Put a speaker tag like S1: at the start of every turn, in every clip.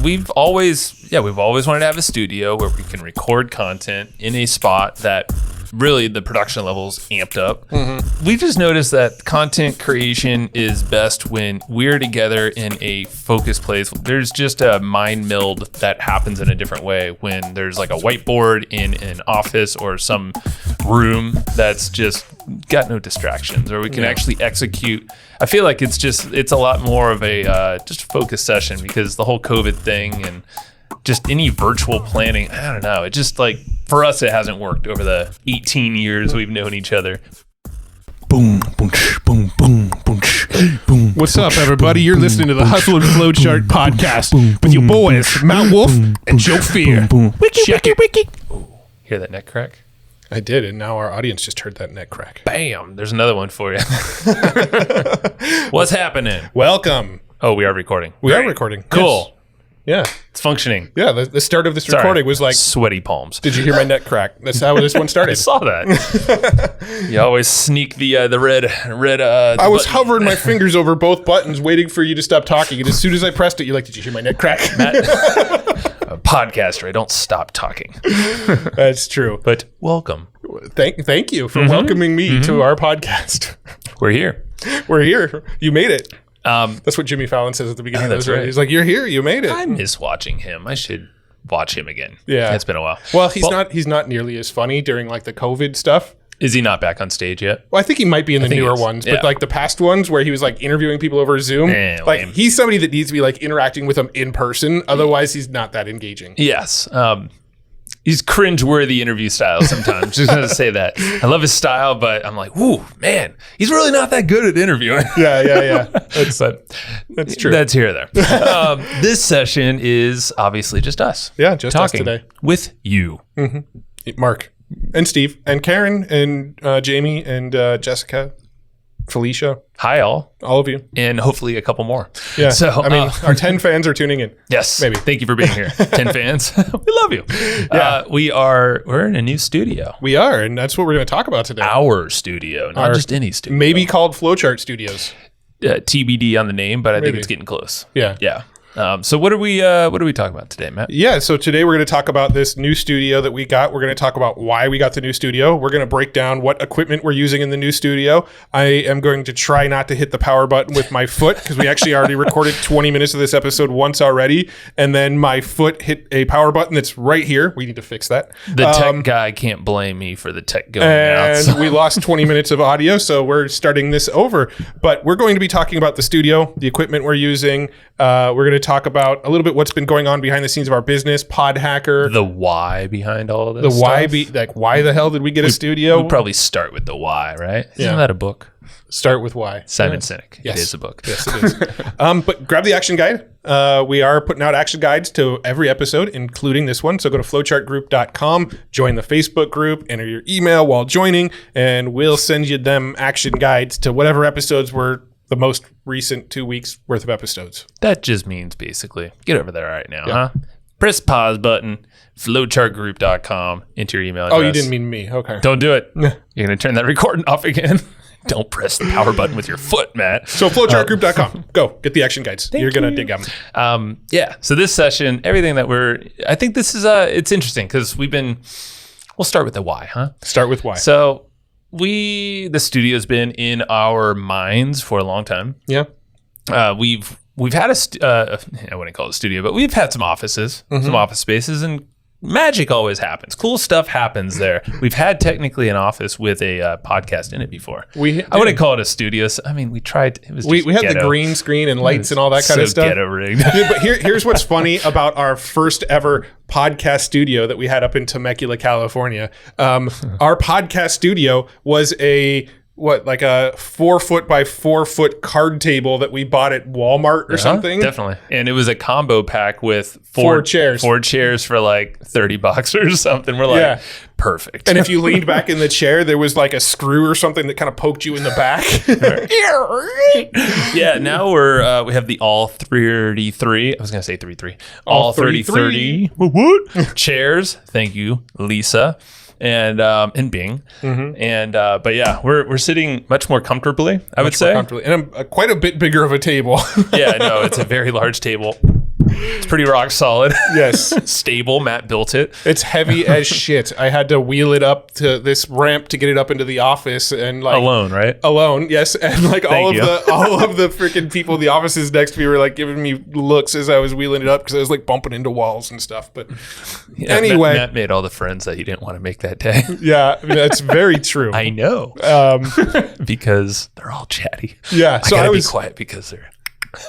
S1: we've always wanted to have a studio where we can record content in a spot that really the production level's amped up. Mm-hmm. We just noticed that content creation is best when we're together in a focused place. There's just a mind meld that happens in a different way when there's like a whiteboard in an office or some room that's just got no distractions, or we can actually execute. I feel like it's a lot more of a just focused session because the whole COVID thing and just any virtual planning, I don't know. It just like, for us, it hasn't worked over the 18 years we've known each other.
S2: Boom, boom, boom, boom, boom, boom. What's up, everybody? You're listening to the Hustle and Flowchart podcast with your boys, Matt Wolfe and Joe Fier. Check it.
S1: Hear that neck crack?
S2: I did, and now our audience just heard that neck crack.
S1: Bam! There's another one for you. What's happening?
S2: Welcome.
S1: Oh, we are recording.
S2: We are recording.
S1: Cool.
S2: Yes. Yeah.
S1: It's functioning.
S2: Yeah, the start of this recording was like...
S1: Sweaty palms.
S2: Did you hear my neck crack? That's how this one started.
S1: I saw that. You always sneak the red
S2: I was hovering my fingers over both buttons waiting for you to stop talking, and as soon as I pressed it, you're like, did you hear my neck crack?
S1: Matt, a podcaster, I don't stop talking.
S2: That's true.
S1: But welcome.
S2: Thank you for welcoming me to our podcast.
S1: We're here.
S2: We're here. You made it. That's what Jimmy Fallon says at the beginning of this. Right. He's like, "You're here. You made it."
S1: I miss watching him. I should watch him again.
S2: Yeah,
S1: it's been a while.
S2: Well, he's not nearly as funny during like the COVID stuff.
S1: Is he not back on stage yet?
S2: Well, I think he might be in the newer ones, but like the past ones where he was like interviewing people over Zoom, like he's somebody that needs to be like interacting with them in person. Otherwise, he's not that engaging.
S1: Yes. He's cringe-worthy interview style sometimes. Just going to say that. I love his style, but I'm like, ooh, man, he's really not that good at interviewing.
S2: Yeah. That's true.
S1: That's here or there. This session is obviously just us.
S2: Yeah, just
S1: talking
S2: us today.
S1: With you.
S2: Mm-hmm. Mark and Steve and Karen and Jamie and Jessica, Felicia.
S1: Hi, all
S2: of you.
S1: And hopefully a couple more.
S2: Yeah. So, I mean, our 10 fans are tuning in.
S1: Yes.
S2: Maybe.
S1: Thank you for being here. 10 fans. We love you. Yeah. We're in a new studio.
S2: We are. And that's what we're going to talk about today.
S1: Our studio, not just any studio.
S2: Maybe called Flowchart Studios.
S1: TBD on the name, but I think it's getting close.
S2: Yeah.
S1: Yeah. So what are we talking about today, Matt?
S2: Yeah, so today we're going to talk about this new studio that we got. We're going to talk about why we got the new studio. We're going to break down what equipment we're using in the new studio. I am going to try not to hit the power button with my foot because we actually already recorded 20 minutes of this episode once already, and then my foot hit a power button that's right here. We need to fix that.
S1: The tech guy can't blame me for the tech going out.
S2: And we lost 20 minutes of audio, so we're starting this over. But we're going to be talking about the studio, the equipment we're using. We're going to talk about a little bit what's been going on behind the scenes of our business, Pod Hacker.
S1: The why behind all of this.
S2: The why, why the hell did we get a studio?
S1: We'd probably start with the why, right? Isn't that a book?
S2: Start with why.
S1: Simon Sinek.
S2: Yes.
S1: It is a book.
S2: Yes, it is. But grab the action guide. We are putting out action guides to every episode, including this one. So go to flowchartgroup.com, join the Facebook group, enter your email while joining, and we'll send you them action guides to whatever episodes were the most recent 2 weeks worth of episodes.
S1: That just means basically get over there right now, huh? Press pause button, flowchartgroup.com, enter your email address.
S2: Oh, you didn't mean me. Okay.
S1: Don't do it. You're going to turn that recording off again. Don't press the power button with your foot, Matt.
S2: So flowchartgroup.com. Go get the action guides. You're going to dig them.
S1: Yeah. So this session, everything that I think this is, it's interesting because we'll start with the why, huh?
S2: Start with why.
S1: So the studio's been in our minds for a long time.
S2: Yeah.
S1: We've had I wouldn't call it a studio, but we've had some offices, some office spaces, and magic always happens. Cool stuff happens there. We've had technically an office with a podcast in it before. I wouldn't call it a studio. I mean, we tried. It was just
S2: we had the green screen and lights and all that kind of stuff.
S1: Ghetto rigged.
S2: Yeah, but here's what's funny about our first ever podcast studio that we had up in Temecula, California. Our podcast studio was a 4 foot by 4 foot card table that we bought at Walmart or something.
S1: Definitely. And it was a combo pack with
S2: four chairs.
S1: 4 chairs for like $30 or something. We're like, perfect.
S2: And if you leaned back in the chair, there was like a screw or something that kind of poked you in the back.
S1: Yeah, now we have the all 33. I was going to say 33. All 30 chairs. Thank you, Lisa. And Bing. And but yeah, we're sitting much more comfortably, I would say.
S2: And quite a bit bigger of a table.
S1: Yeah, no, it's a very large table. It's pretty rock solid.
S2: Yes.
S1: Stable. Matt built it.
S2: It's heavy as shit. I had to wheel it up to this ramp to get it up into the office, and like
S1: Alone, right?
S2: Alone, yes. And like all of the freaking people in the offices next to me were like giving me looks as I was wheeling it up because I was like bumping into walls and stuff. But anyway,
S1: Matt made all the friends that he didn't want to make that day.
S2: Yeah, I mean, that's very true.
S1: I know. Because they're all chatty.
S2: Yeah,
S1: so I was be quiet because they're.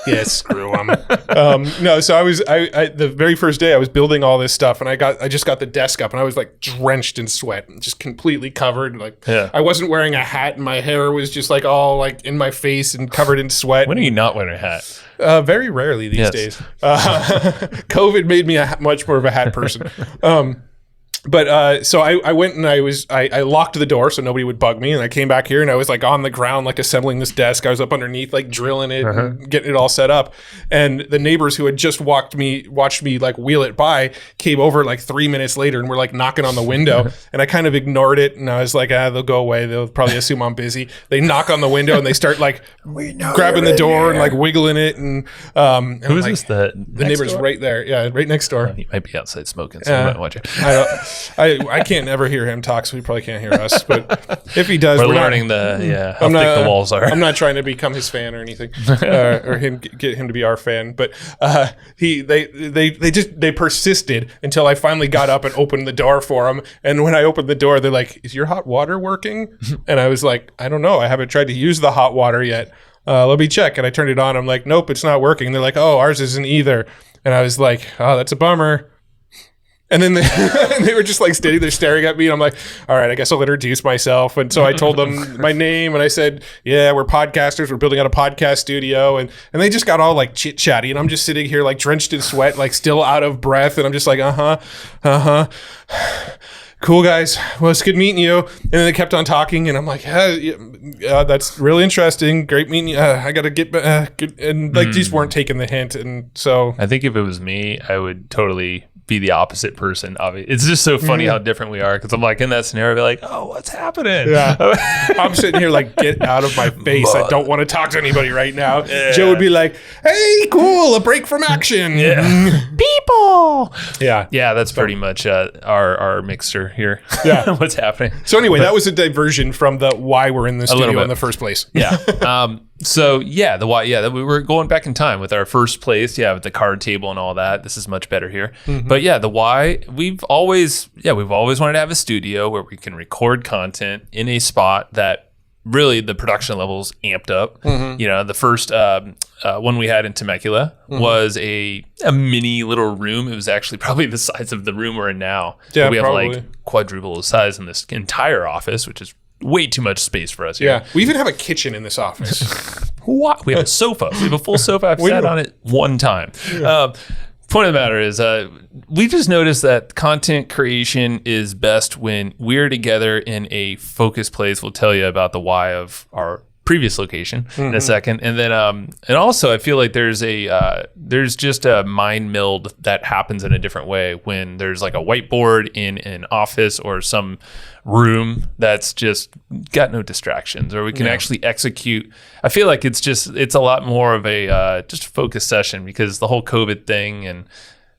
S2: Yeah, screw them. No, so I the very first day I was building all this stuff, and I just got the desk up, and I was like drenched in sweat, and just completely covered. Like I wasn't wearing a hat, and my hair was just like all like in my face and covered in sweat.
S1: When are you not wearing a hat?
S2: Very rarely these days. COVID made me much more of a hat person. But so I went and I locked the door so nobody would bug me, and I came back here and I was like on the ground like assembling this desk. I was up underneath like drilling it and getting it all set up, and the neighbors who had just watched me like wheel it by came over like 3 minutes later and were like knocking on the window, and I kind of ignored it, and I was like, they'll go away, they'll probably assume I'm busy. They knock on the window and they start like grabbing the door and like wiggling it, and
S1: who is this? The
S2: neighbor's
S1: door?
S2: Right there, yeah, right next door.
S1: He might be outside smoking, so you might watch it.
S2: I can't ever hear him talk, so he probably can't hear us. But if he does,
S1: we're learning how thick the walls are.
S2: I'm not trying to become his fan or anything, or get him to be our fan. But they persisted until I finally got up and opened the door for him. And when I opened the door, they're like, "Is your hot water working?" And I was like, "I don't know. I haven't tried to use the hot water yet. Let me check." And I turned it on. I'm like, "Nope, it's not working." And they're like, "Oh, ours isn't either." And I was like, "Oh, that's a bummer." And then they were just like standing there staring at me, and I'm like, all right, I guess I'll introduce myself. And so I told them my name, and I said, yeah, we're podcasters. We're building out a podcast studio. And they just got all like chit chatty, and I'm just sitting here like drenched in sweat, like still out of breath. And I'm just like, cool, guys. Well, it's good meeting you. And then they kept on talking, and I'm like, that's really interesting. Great meeting you. I got to get good. And like, these weren't taking the hint. And so
S1: I think if it was me, I would totally be the opposite person. It's just so funny how different we are, because I'm like in that scenario, I'd be like, oh, what's happening?
S2: Yeah. I'm sitting here like, get out of my face. I don't want to talk to anybody right now. Yeah. Joe would be like, hey, cool, a break from action.
S1: Yeah. People.
S2: Yeah.
S1: Yeah, that's pretty much our mixer here.
S2: Yeah.
S1: What's happening.
S2: So anyway, that was a diversion from the why we're in the studio in the first place.
S1: Yeah. So yeah, the why, we were going back in time with our first place, with the card table and all that. This is much better here. But yeah, the why, we've always wanted to have a studio where we can record content in a spot that really the production levels amped up. You know, the first one we had in Temecula was a mini little room. It was actually probably the size of the room we're in now.
S2: Yeah,
S1: we have
S2: probably
S1: like quadruple the size in this entire office, which is way too much space for us here.
S2: Yeah, we even have a kitchen in this office.
S1: What? We have a sofa. We have a full sofa. I've sat on it one time. Yeah. Point of the matter is, we just noticed that content creation is best when we're together in a focused place. We'll tell you about the why of our previous location in a second, and then and also I feel like there's just a mind meld that happens in a different way when there's like a whiteboard in an office or some room that's just got no distractions, or we can actually execute. I feel like it's a lot more of a just focused session, because the whole COVID thing and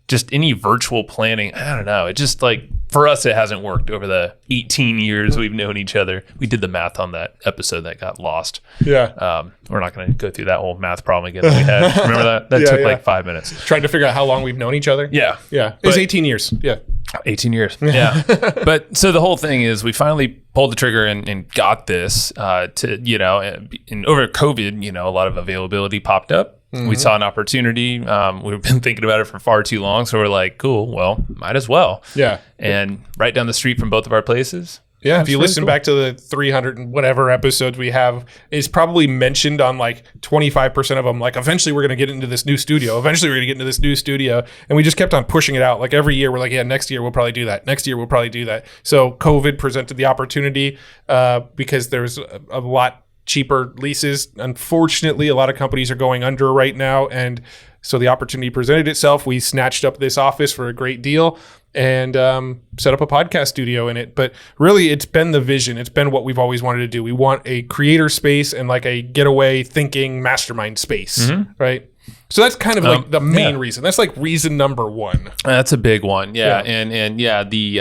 S1: just any virtual planning, I don't know. It just like, for us, it hasn't worked over the 18 years we've known each other. We did the math on that episode that got lost.
S2: Yeah.
S1: We're not going to go through that whole math problem again that we had. Remember that? That took like 5 minutes.
S2: Trying to figure out how long we've known each other?
S1: Yeah.
S2: Yeah. It was 18 years. Yeah.
S1: 18 years. Yeah. But so the whole thing is we finally pulled the trigger and got this to, you know, and over COVID, you know, a lot of availability popped up. We saw an opportunity. We've been thinking about it for far too long. So we're like, cool, well, might as well. Yeah. And right down the street from both of our places.
S2: Yeah, if you listen back to the 300 and whatever episodes we have, it's probably mentioned on like 25% of them, like, eventually we're going to get into this new studio. Eventually we're going to get into this new studio. And we just kept on pushing it out. Like every year we're like, yeah, next year we'll probably do that. Next year we'll probably do that. So COVID presented the opportunity because there's a lot cheaper leases. Unfortunately, a lot of companies are going under right now. And so the opportunity presented itself. We snatched up this office for a great deal and set up a podcast studio in it. But really, it's been the vision. It's been what we've always wanted to do. We want a creator space and like a getaway thinking mastermind space, right? So that's kind of like the main reason. That's like reason number one.
S1: That's a big one. Yeah. And the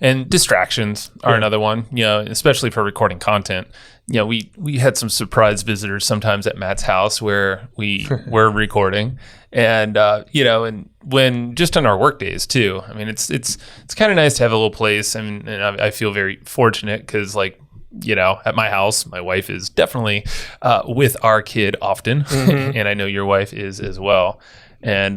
S1: and distractions are another one, especially for recording content. We had some surprise visitors sometimes at Matt's house where we were recording, and and when just on our work days too. I mean, it's kind of nice to have a little place. I mean, and I feel very fortunate because at my house, my wife is definitely with our kid often, and I know your wife is as well, and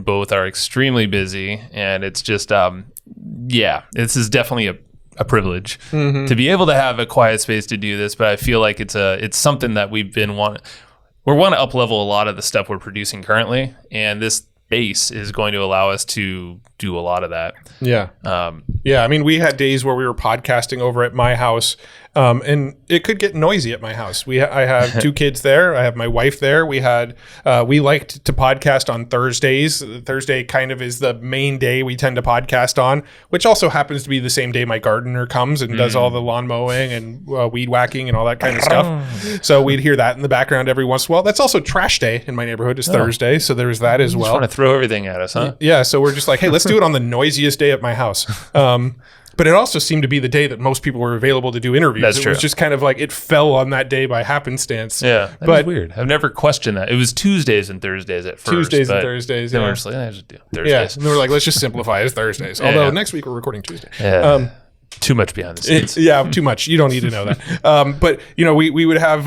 S1: both are extremely busy, and it's just this is definitely a privilege to be able to have a quiet space to do this. But I feel like it's something that we want to up level a lot of the stuff we're producing currently, and this space is going to allow us to do a lot of that. I mean, we had days where we were podcasting over at my house, and it could get noisy at my house. I have 2 kids there. I have my wife there. We liked to podcast on Thursdays. Thursday kind of is the main day we tend to podcast on, which also happens to be the same day my gardener comes and does all the lawn mowing and weed whacking and all that kind of stuff. So we'd hear that in the background every once in a while. That's also trash day in my neighborhood is Thursday. So there's that as well. Just want to throw everything at us, huh?
S2: Yeah. So we're just like, hey, let's do it on the noisiest day at my house. But it also seemed to be the day that most people were available to do interviews.
S1: That's true.
S2: It was just kind of like it fell on that day by happenstance.
S1: Yeah, that's weird. I've never questioned that. It was Tuesdays and Thursdays at first.
S2: Tuesdays and Thursdays.
S1: Then we're just like, I just do Thursdays.
S2: Yeah, and they were like, let's just simplify it as Thursdays. Although next week we're recording Tuesday.
S1: Yeah. Too much behind the scenes.
S2: Too much. You don't need to know that. But we would have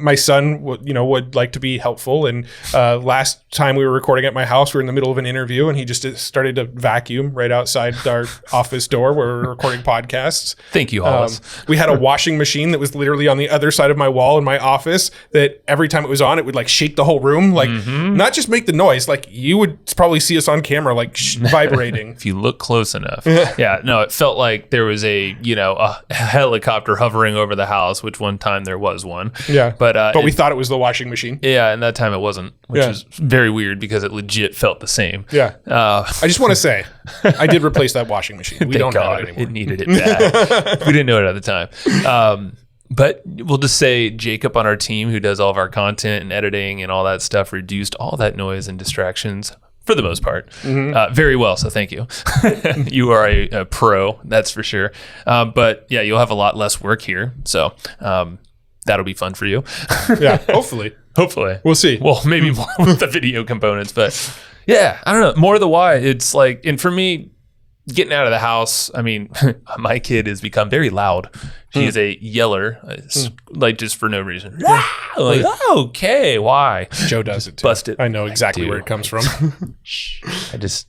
S2: my son would like to be helpful. And last time we were recording at my house, we were in the middle of an interview, and he just started to vacuum right outside our office door where we were recording podcasts.
S1: Thank you, Hollis.
S2: We had a washing machine that was literally on the other side of my wall in my office. That every time it was on, it would like shake the whole room, like not just make the noise. Like you would probably see us on camera, like vibrating
S1: if you look close enough. It felt like there was a helicopter hovering over the house, which one time there was one.
S2: Yeah. But we thought it was the washing machine.
S1: Yeah, and that time it wasn't, which is very weird because it legit felt the same.
S2: Yeah. I just want to say, I did replace that washing machine. We don't have it anymore.
S1: It needed it bad. We didn't know it at the time. But we'll just say Jacob on our team, who does all of our content and editing and all that stuff, reduced all that noise and distractions for the most part, very well. So thank you. You are a pro, that's for sure. But yeah, you'll have a lot less work here. So that'll be fun for you.
S2: Yeah, hopefully.
S1: We'll
S2: see.
S1: Well, maybe more with the video components, but yeah, I don't know. More the why. It's like, and for me, getting out of the house, I mean, my kid has become very loud. She is a yeller, like just for no reason. Like, okay, why?
S2: Joe does it too.
S1: Busted.
S2: I know exactly where it comes from.
S1: I just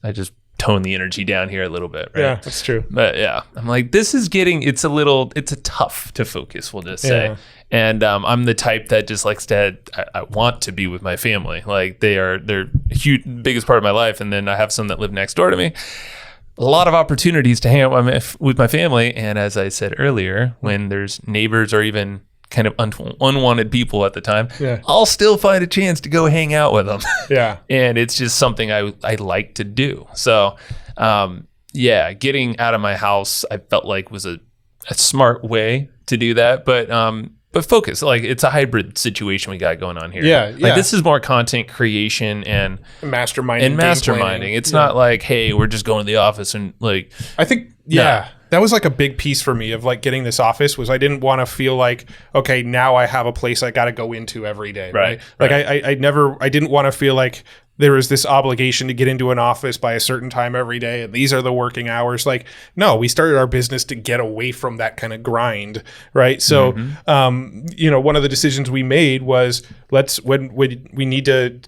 S1: tone the energy down here a little bit, right?
S2: Yeah, that's true.
S1: But yeah, I'm like, this is getting, it's a tough to focus, we'll just say. Yeah. And I'm the type that just likes to, I want to be with my family. Like they're a huge, biggest part of my life. And then I have some that live next door to me. A lot of opportunities to hang out with my family. And as I said earlier, when there's neighbors or even kind of unwanted people at the time, I'll still find a chance to go hang out with them.
S2: Yeah.
S1: And it's just something I like to do. So, getting out of my house, I felt like was a smart way to do that. But focus, like it's a hybrid situation we got going on here.
S2: Yeah.
S1: Like this is more content creation and
S2: masterminding.
S1: It's not like, hey, we're just going to the office and like.
S2: I think, that was like a big piece for me of like getting this office was I didn't want to feel like, okay, now I have a place I got to go into every day. Right. Like I didn't want to feel like there was this obligation to get into an office by a certain time every day, and these are the working hours. Like, no, we started our business to get away from that kind of grind, right? So, one of the decisions we made was when we need to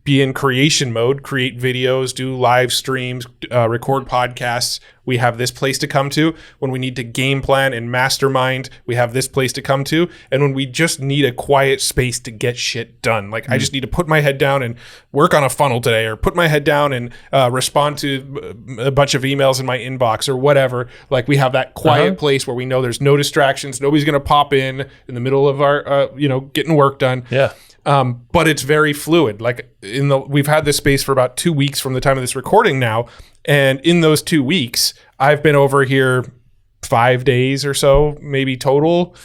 S2: be in creation mode, create videos, do live streams, record podcasts. We have this place to come to. When we need to game plan and mastermind, we have this place to come to. And when we just need a quiet space to get shit done, like I just need to put my head down and work on a funnel today, or put my head down and respond to a bunch of emails in my inbox or whatever. Like we have that quiet place where we know there's no distractions. Nobody's going to pop in the middle of our, getting work done.
S1: Yeah.
S2: But it's very fluid. Like we've had this space for about 2 weeks from the time of this recording now. And in those 2 weeks, I've been over here 5 days or so, maybe total.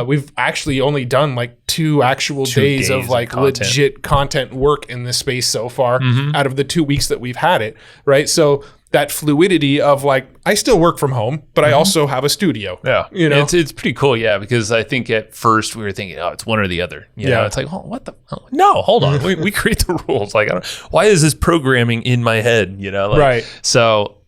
S2: We've actually only done like 2 actual days of like legit content work in this space so far out of the 2 weeks that we've had it, right? So that fluidity of like, I still work from home, but I also have a studio.
S1: Yeah.
S2: You know,
S1: it's pretty cool. Yeah. Because I think at first we were thinking, oh, it's one or the other. You know, it's like, oh, what the, no, hold on. we create the rules. Like, why is this programming in my head? You know, like,
S2: right.
S1: So,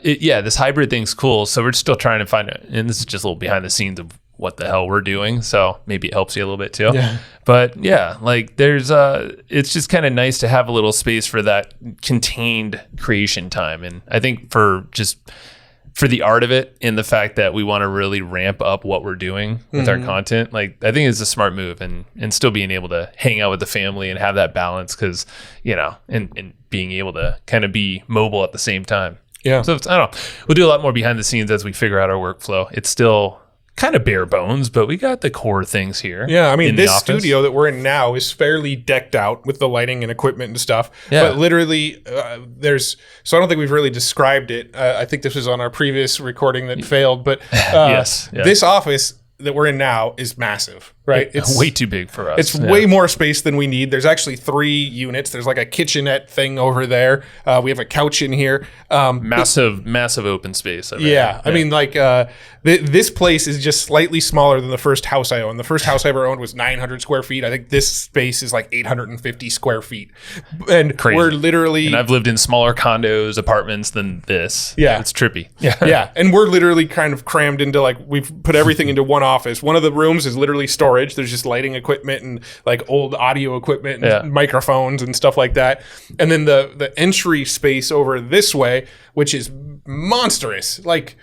S1: this hybrid thing's cool. So we're still trying to find it. And this is just a little behind the scenes of what the hell we're doing. So maybe it helps you a little bit too.
S2: Yeah.
S1: But yeah, like there's it's just kind of nice to have a little space for that contained creation time. And I think for the art of it and the fact that we want to really ramp up what we're doing with our content, like I think it's a smart move and still being able to hang out with the family and have that balance because, you know, and being able to kind of be mobile at the same time.
S2: Yeah.
S1: So I don't know. We'll do a lot more behind the scenes as we figure out our workflow. It's still kind of bare bones, but we got the core things here.
S2: Yeah, I mean, this studio that we're in now is fairly decked out with the lighting and equipment and stuff.
S1: Yeah.
S2: But literally, so I don't think we've really described it. I think this was on our previous recording that failed, but
S1: yes. Yeah.
S2: This office that we're in now is massive, right?
S1: It's way too big for us.
S2: It's way more space than we need. There's actually 3 units. There's like a kitchenette thing over there. We have a couch in here.
S1: Massive open space.
S2: I mean, like this place is just slightly smaller than the first house I owned. The first house I ever owned was 900 square feet. I think this space is like 850 square feet. And
S1: crazy.
S2: We're literally...
S1: And I've lived in smaller condos, apartments than this.
S2: Yeah.
S1: It's trippy.
S2: Yeah. And we're literally kind of crammed into like, we've put everything into one office. One of the rooms is literally storage. There's just lighting equipment and like old audio equipment and microphones and stuff like that. And then the entry space over this way, which is monstrous. Like,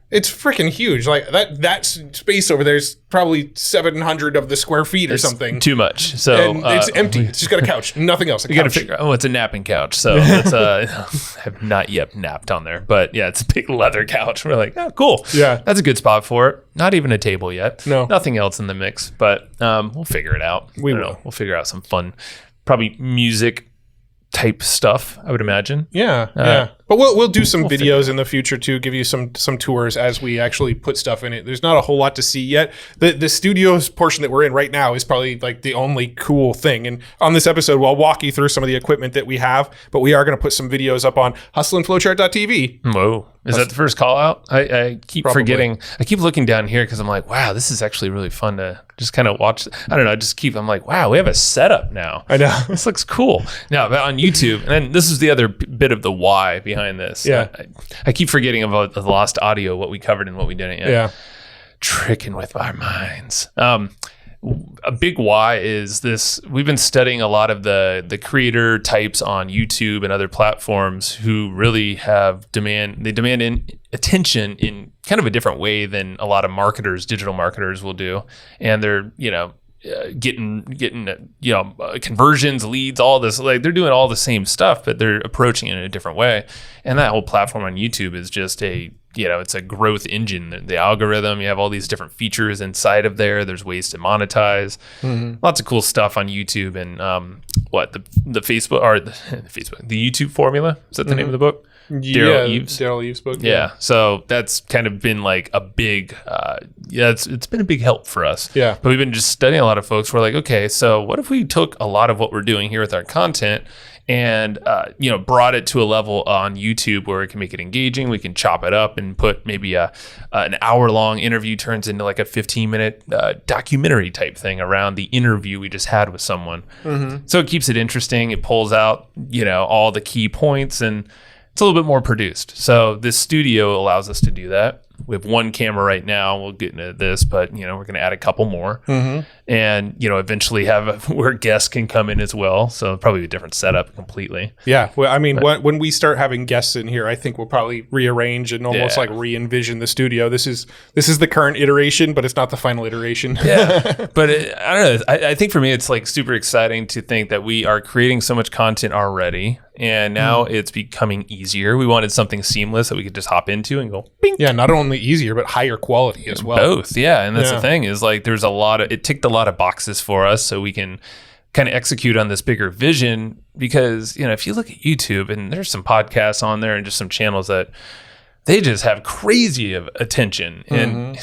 S2: it's freaking huge. Like that space over there is probably 700 of the square feet or something.
S1: Too much. So
S2: and it's empty. It's just got a couch, nothing else.
S1: You got to figure out. Oh, it's a napping couch. So it's I have not yet napped on there, but yeah, it's a big leather couch. We're like, oh, cool.
S2: Yeah,
S1: that's a good spot for it. Not even a table yet.
S2: No,
S1: nothing else in the mix, but we'll figure it out.
S2: We will.
S1: We'll figure out some fun, probably music type stuff, I would imagine.
S2: Yeah. But we'll do some videos in the future too, give you some tours as we actually put stuff in it. There's not a whole lot to see yet. The studio's portion that we're in right now is probably like the only cool thing. And on this episode, we'll walk you through some of the equipment that we have, but we are going to put some videos up on hustleandflowchart.tv.
S1: Whoa. Is that the first call out? I keep forgetting. I keep looking down here because I'm like, wow, this is actually really fun to just kind of watch. I don't know. I'm like, wow, we have a setup now.
S2: I know.
S1: This looks cool. Now, but on YouTube, and then this is the other bit of the why behind this.
S2: Yeah.
S1: I keep forgetting about the lost audio, what we covered and what we didn't yet.
S2: Yeah.
S1: Tricking with our minds. A big why is this. We've been studying a lot of the creator types on YouTube and other platforms who really have demand attention in kind of a different way than a lot of digital marketers will do. And they're, getting conversions, leads, all this, like they're doing all the same stuff, but they're approaching it in a different way. And that whole platform on YouTube is just it's a growth engine. The algorithm, you have all these different features inside of there. There's ways to monetize. Lots of cool stuff on YouTube. And the Facebook or the YouTube formula, is that the name of the book?
S2: Daryl Eves' book.
S1: Yeah. So that's kind of been like a big, it's been a big help for us.
S2: Yeah.
S1: But we've been just studying a lot of folks. We're like, okay, so what if we took a lot of what we're doing here with our content and, brought it to a level on YouTube where we can make it engaging. We can chop it up and put maybe an hour-long interview turns into like a 15-minute documentary type thing around the interview we just had with someone. So it keeps it interesting. It pulls out, all the key points, and it's a little bit more produced. So this studio allows us to do that. We have one camera right now. We'll get into this, but we're going to add a couple more, and eventually have where guests can come in as well. So probably a different setup completely.
S2: Yeah, well, I mean, when we start having guests in here, I think we'll probably rearrange and almost like re-envision the studio. This is the current iteration, but it's not the final iteration.
S1: Yeah, but I don't know. I think for me, it's like super exciting to think that we are creating so much content already. And now it's becoming easier. We wanted something seamless that we could just hop into and go, bing.
S2: Yeah, not only easier, but higher quality as well.
S1: Both, yeah. And that's the thing is like there's it ticked a lot of boxes for us so we can kind of execute on this bigger vision because, if you look at YouTube and there's some podcasts on there and just some channels that they just have crazy of attention. And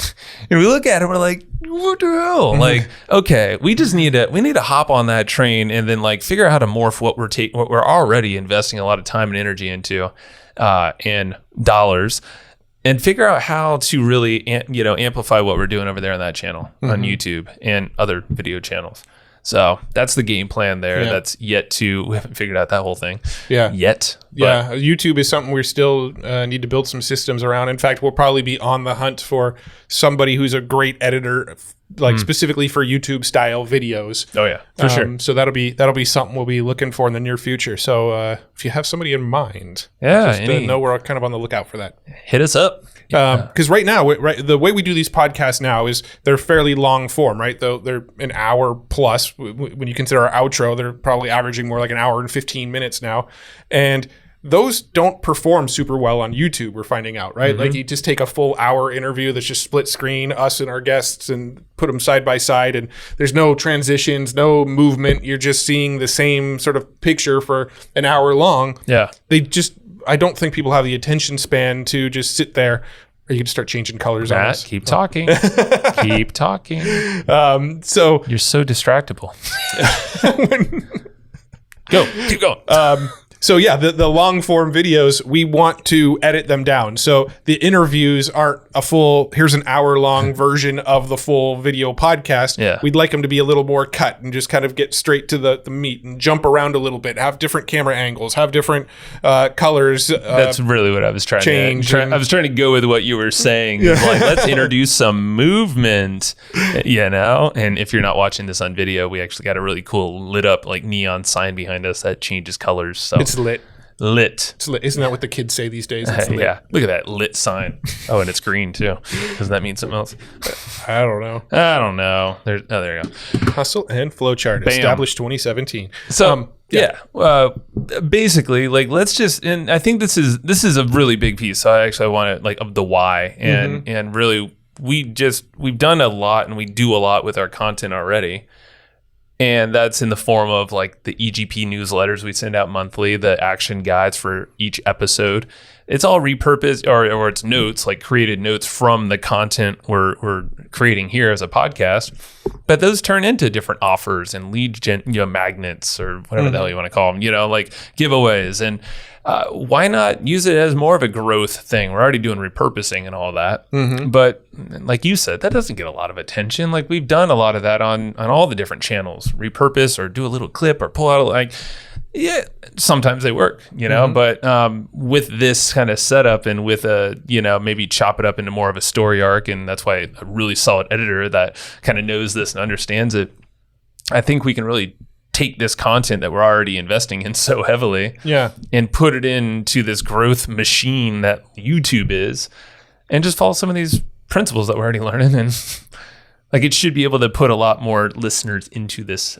S1: we look at it, we're like, what the hell? Like, okay, we need to hop on that train and then like figure out how to morph what we're already investing a lot of time and energy into, and dollars, and figure out how to really, amplify what we're doing over there on that channel on YouTube and other video channels. So that's the game plan there. Yeah. That's we haven't figured out that whole thing yet.
S2: Yeah, YouTube is something we still need to build some systems around. In fact, we'll probably be on the hunt for somebody who's a great editor, like specifically for YouTube style videos.
S1: Oh yeah, for sure.
S2: So that'll be something we'll be looking for in the near future. So if you have somebody in mind, just know we're kind of on the lookout for that.
S1: Hit us up.
S2: Because right now, the way we do these podcasts now is they're fairly long form, right? Though they're an hour plus. When you consider our outro, they're probably averaging more like an hour and 15 minutes now. And those don't perform super well on YouTube, we're finding out, right? Like you just take a full hour interview that's just split screen, us and our guests, and put them side by side, and there's no transitions, no movement. You're just seeing the same sort of picture for an hour long.
S1: Yeah.
S2: I don't think people have the attention span to just sit there. Are you going to start changing colors on us?
S1: Keep talking. Keep talking.
S2: So
S1: you're so distractible. Keep going.
S2: So yeah, the long form videos, we want to edit them down. So the interviews aren't a full, here's an hour long version of the full video podcast.
S1: Yeah.
S2: We'd like them to be a little more cut and just kind of get straight to the meat and jump around a little bit, have different camera angles, have different colors.
S1: That's really what I was trying
S2: change.
S1: I was trying to go with what you were saying. Yeah. Like, let's introduce some movement, and if you're not watching this on video, we actually got a really cool lit up like neon sign behind us that changes colors. So
S2: it's lit.
S1: It's
S2: lit. Isn't that what the kids say these days? It's lit.
S1: Yeah. Look at that lit sign. Oh, and it's green too. Doesn't that mean something else?
S2: I don't know.
S1: There you go.
S2: Hustle and Flowchart, established 2017.
S1: So basically, like, let's just, and I think this is a really big piece. So I want to, like, of the why, and really we've done a lot and we do a lot with our content already. And that's in the form of like the EGP newsletters we send out monthly, the action guides for each episode. It's all repurposed or it's notes, like created notes from the content we're creating here as a podcast. But those turn into different offers and lead magnets or whatever the hell you want to call them, like giveaways. And why not use it as more of a growth thing? We're already doing repurposing and all that. But like you said, that doesn't get a lot of attention. Like we've done a lot of that on all the different channels, repurpose or do a little clip or pull out sometimes they work, but with this kind of setup and with maybe chop it up into more of a story arc. And that's why a really solid editor that kind of knows this and understands it, I think we can really take this content that we're already investing in so heavily and put it into this growth machine that YouTube is and just follow some of these principles that we're already learning. And like, it should be able to put a lot more listeners into this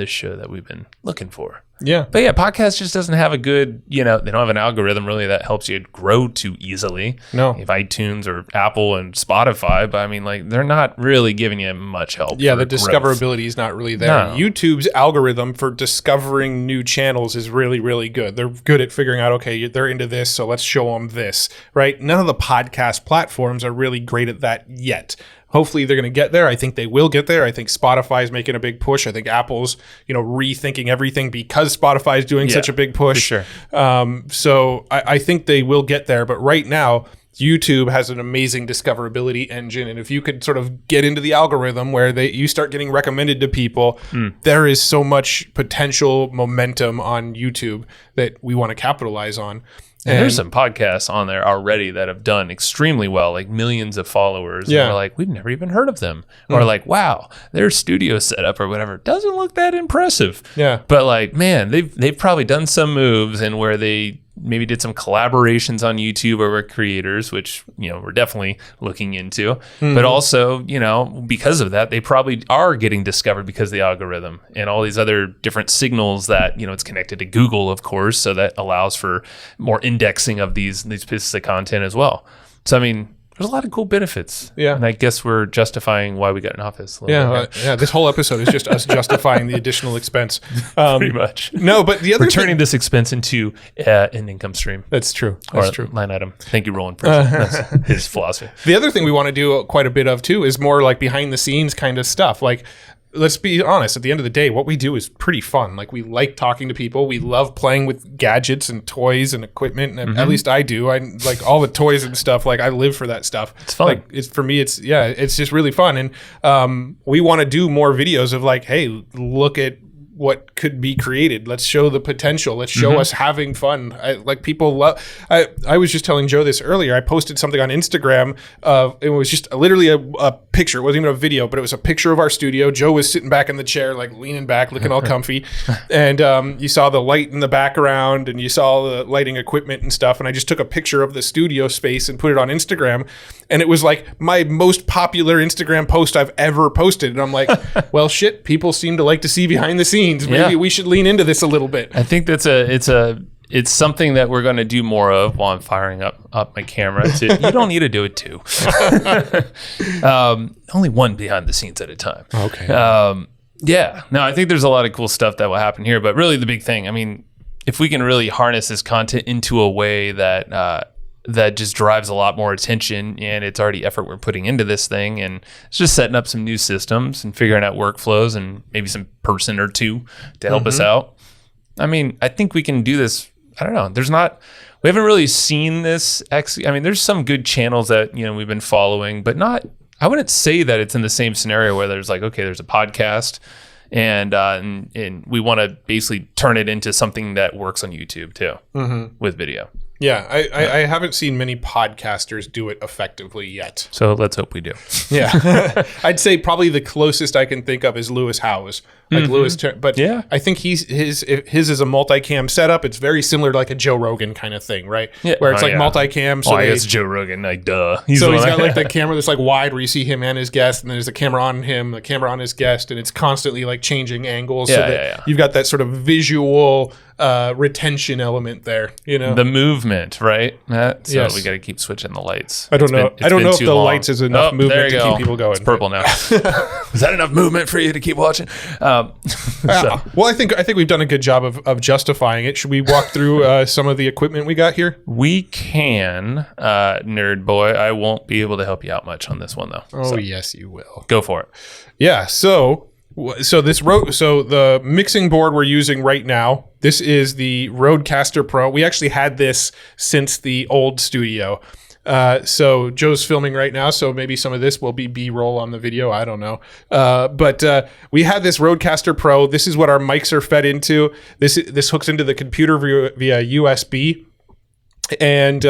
S1: show that we've been looking for.
S2: Yeah.
S1: But yeah, podcast just doesn't have a good, they don't have an algorithm really that helps you grow too easily.
S2: No.
S1: If iTunes or Apple and Spotify, but I mean, like, they're not really giving you much help.
S2: Yeah, the discoverability is not really there. No. YouTube's algorithm for discovering new channels is really, really good. They're good at figuring out, okay, they're into this, so let's show them this, right? None of the podcast platforms are really great at that yet. Hopefully they're going to get there. I think they will get there. I think Spotify is making a big push. I think Apple's, rethinking everything because Spotify is doing such a big push.
S1: For sure.
S2: So I think they will get there. But right now, YouTube has an amazing discoverability engine. And if you could sort of get into the algorithm where you start getting recommended to people, there is so much potential momentum on YouTube that we want to capitalize on.
S1: And there's some podcasts on there already that have done extremely well, like millions of followers.
S2: Yeah.
S1: And we're like, we've never even heard of them. Or like, wow, their studio setup or whatever doesn't look that impressive.
S2: Yeah.
S1: But like, man, they've probably done some moves and where they maybe did some collaborations on YouTube or with creators, which, we're definitely looking into. But also, because of that, they probably are getting discovered because of the algorithm and all these other different signals that, it's connected to Google, of course. So that allows for more indexing of these pieces of content as well. So, I mean, there's a lot of cool benefits.
S2: Yeah.
S1: And I guess we're justifying why we got in office.
S2: This whole episode is just us justifying the additional expense.
S1: Pretty much.
S2: No, but the other
S1: We're turning this expense into an income stream.
S2: That's true.
S1: That's true. Line item. Thank you, Roland. That's his philosophy.
S2: The other thing we want to do quite a bit of too is more like behind the scenes kind of stuff. Like, let's be honest, at the end of the day, what we do is pretty fun. Like, we like talking to people. We love playing with gadgets and toys and equipment. And at least I do. I like all the toys and stuff. Like, I live for that stuff.
S1: It's fun.
S2: Like, for me, it's just really fun. And we want to do more videos of like, hey, look at what could be created. Let's show the potential. Let's show us having fun. People love. I was just telling Joe this earlier. I posted something on Instagram. It was just literally a picture. It wasn't even a video, but it was a picture of our studio. Joe was sitting back in the chair, like leaning back, looking all comfy. And you saw the light in the background, and you saw the lighting equipment and stuff. And I just took a picture of the studio space and put it on Instagram. And it was like my most popular Instagram post I've ever posted. And I'm like, well, shit, people seem to like to see behind the scenes. Maybe we should lean into this a little bit.
S1: I think it's something that we're going to do more of while I'm firing up my camera. You don't need to do it too. Only one behind the scenes at a time.
S2: Okay.
S1: No, I think there's a lot of cool stuff that will happen here. But really the big thing, I mean, if we can really harness this content into a way that just drives a lot more attention, and it's already effort we're putting into this thing, and it's just setting up some new systems and figuring out workflows and maybe some person or two to help us out. I mean, I think we can do this. I don't know. We haven't really seen this. I mean, there's some good channels that, we've been following, but I wouldn't say that it's in the same scenario where there's like, okay, there's a podcast and we want to basically turn it into something that works on YouTube too with video.
S2: Yeah, I haven't seen many podcasters do it effectively yet.
S1: So let's hope we do.
S2: Yeah. I'd say probably the closest I can think of is Lewis Howes. But yeah. I think his is a multicam setup. It's very similar to like a Joe Rogan kind of thing, right? Yeah. Where it's multicam. So
S1: I guess Joe Rogan, like duh.
S2: He's got like the camera that's like wide where you see him and his guest, and then there's a camera on him, a camera on his guest, and it's constantly like changing angles. You've got that sort of visual retention element there, the
S1: movement, right? So we got to keep switching the lights.
S2: I don't know if the lights is enough movement to keep people going.
S1: It's purple now. Is that enough movement for you to keep watching?
S2: Well, I think we've done a good job of justifying it. Should we walk through some of the equipment we got here?
S1: We can, nerd boy. I won't be able to help you out much on this one though.
S2: Oh, yes, you will.
S1: Go for it.
S2: Yeah. So the mixing board we're using right now, this is the Rodecaster Pro. We actually had this since the old studio. So Joe's filming right now, so maybe some of this will be B-roll on the video. I don't know. But we had this Rodecaster Pro. This is what our mics are fed into. This hooks into the computer via USB. And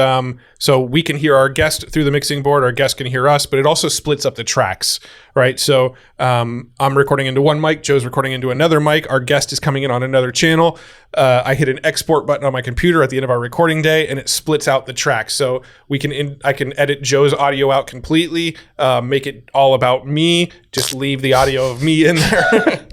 S2: so we can hear our guest through the mixing board. Our guest can hear us, but it also splits up the tracks, right? So I'm recording into one mic. Joe's recording into another mic. Our guest is coming in on another channel. I hit an export button on my computer at the end of our recording day, and it splits out the tracks. So I can edit Joe's audio out completely, make it all about me, just leave the audio of me in there.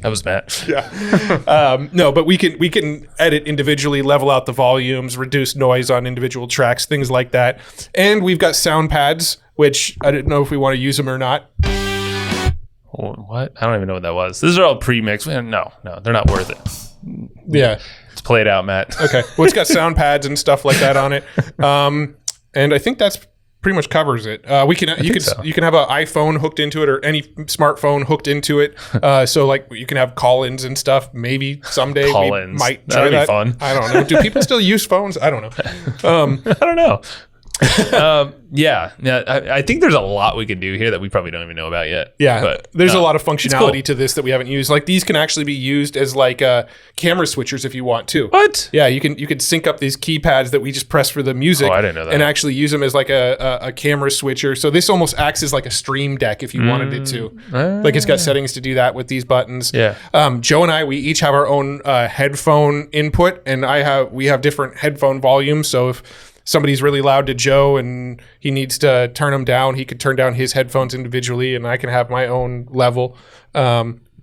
S1: That was Matt.
S2: Yeah. No, but we can edit individually, level out the volumes, reduce noise on individual tracks, things like that. And we've got sound pads, which I didn't know if we want to use them or not.
S1: What? I don't even know what that was. These are all pre-mixed. No, they're not worth it.
S2: Yeah.
S1: Let's play it out, Matt.
S2: Okay. Well, it's got sound pads and stuff like that on it. And I think that's pretty much covers it. You can have an iPhone hooked into it or any smartphone hooked into it. So like you can have call-ins and stuff. Maybe someday we might try that.
S1: That'd be fun.
S2: I don't know. Do people still use phones? I don't know.
S1: I don't know. I think there's a lot we could do here that we probably don't even know about yet.
S2: Yeah, but there's a lot of functionality to this that we haven't used. Like these can actually be used as like camera switchers if you want to.
S1: What?
S2: Yeah, you can sync up these keypads that we just press for the music.
S1: Oh, I didn't know that.
S2: And actually use them as like a camera switcher. So this almost acts as like a stream deck if you wanted it to. Like it's got settings to do that with these buttons.
S1: Yeah.
S2: Joe and I, we each have our own headphone input, and we have different headphone volumes. So if somebody's really loud to Joe and he needs to turn them down, he could turn down his headphones individually, and I can have my own level.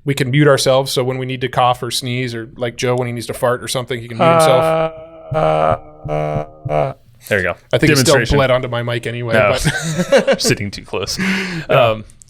S2: We can mute ourselves, so when we need to cough or sneeze, or like Joe when he needs to fart or something, he can mute himself.
S1: There you go.
S2: I think it still bled onto my mic anyway.
S1: No.
S2: But
S1: Sitting too close.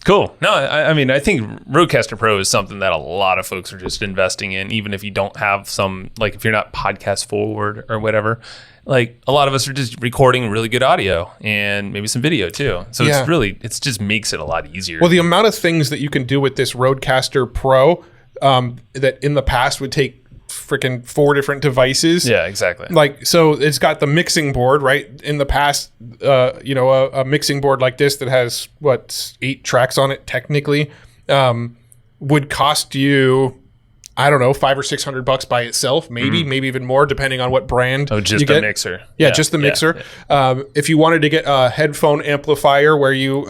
S1: Cool. No, I mean, I think Rodecaster Pro is something that a lot of folks are just investing in, even if you don't have some, like if you're not podcast forward or whatever. Like a lot of us are just recording really good audio and maybe some video too. So it just makes it a lot easier.
S2: Well, the amount of things that you can do with this Rodecaster Pro that in the past would take freaking 4 different devices.
S1: Yeah, exactly.
S2: Like, so it's got the mixing board, right? In the past, a mixing board like this that has 8 tracks on it technically would cost you, I don't know, $500 or $600 by itself, maybe even more, depending on what brand.
S1: Oh, just the mixer.
S2: Yeah, just the mixer. Yeah. If you wanted to get a headphone amplifier where you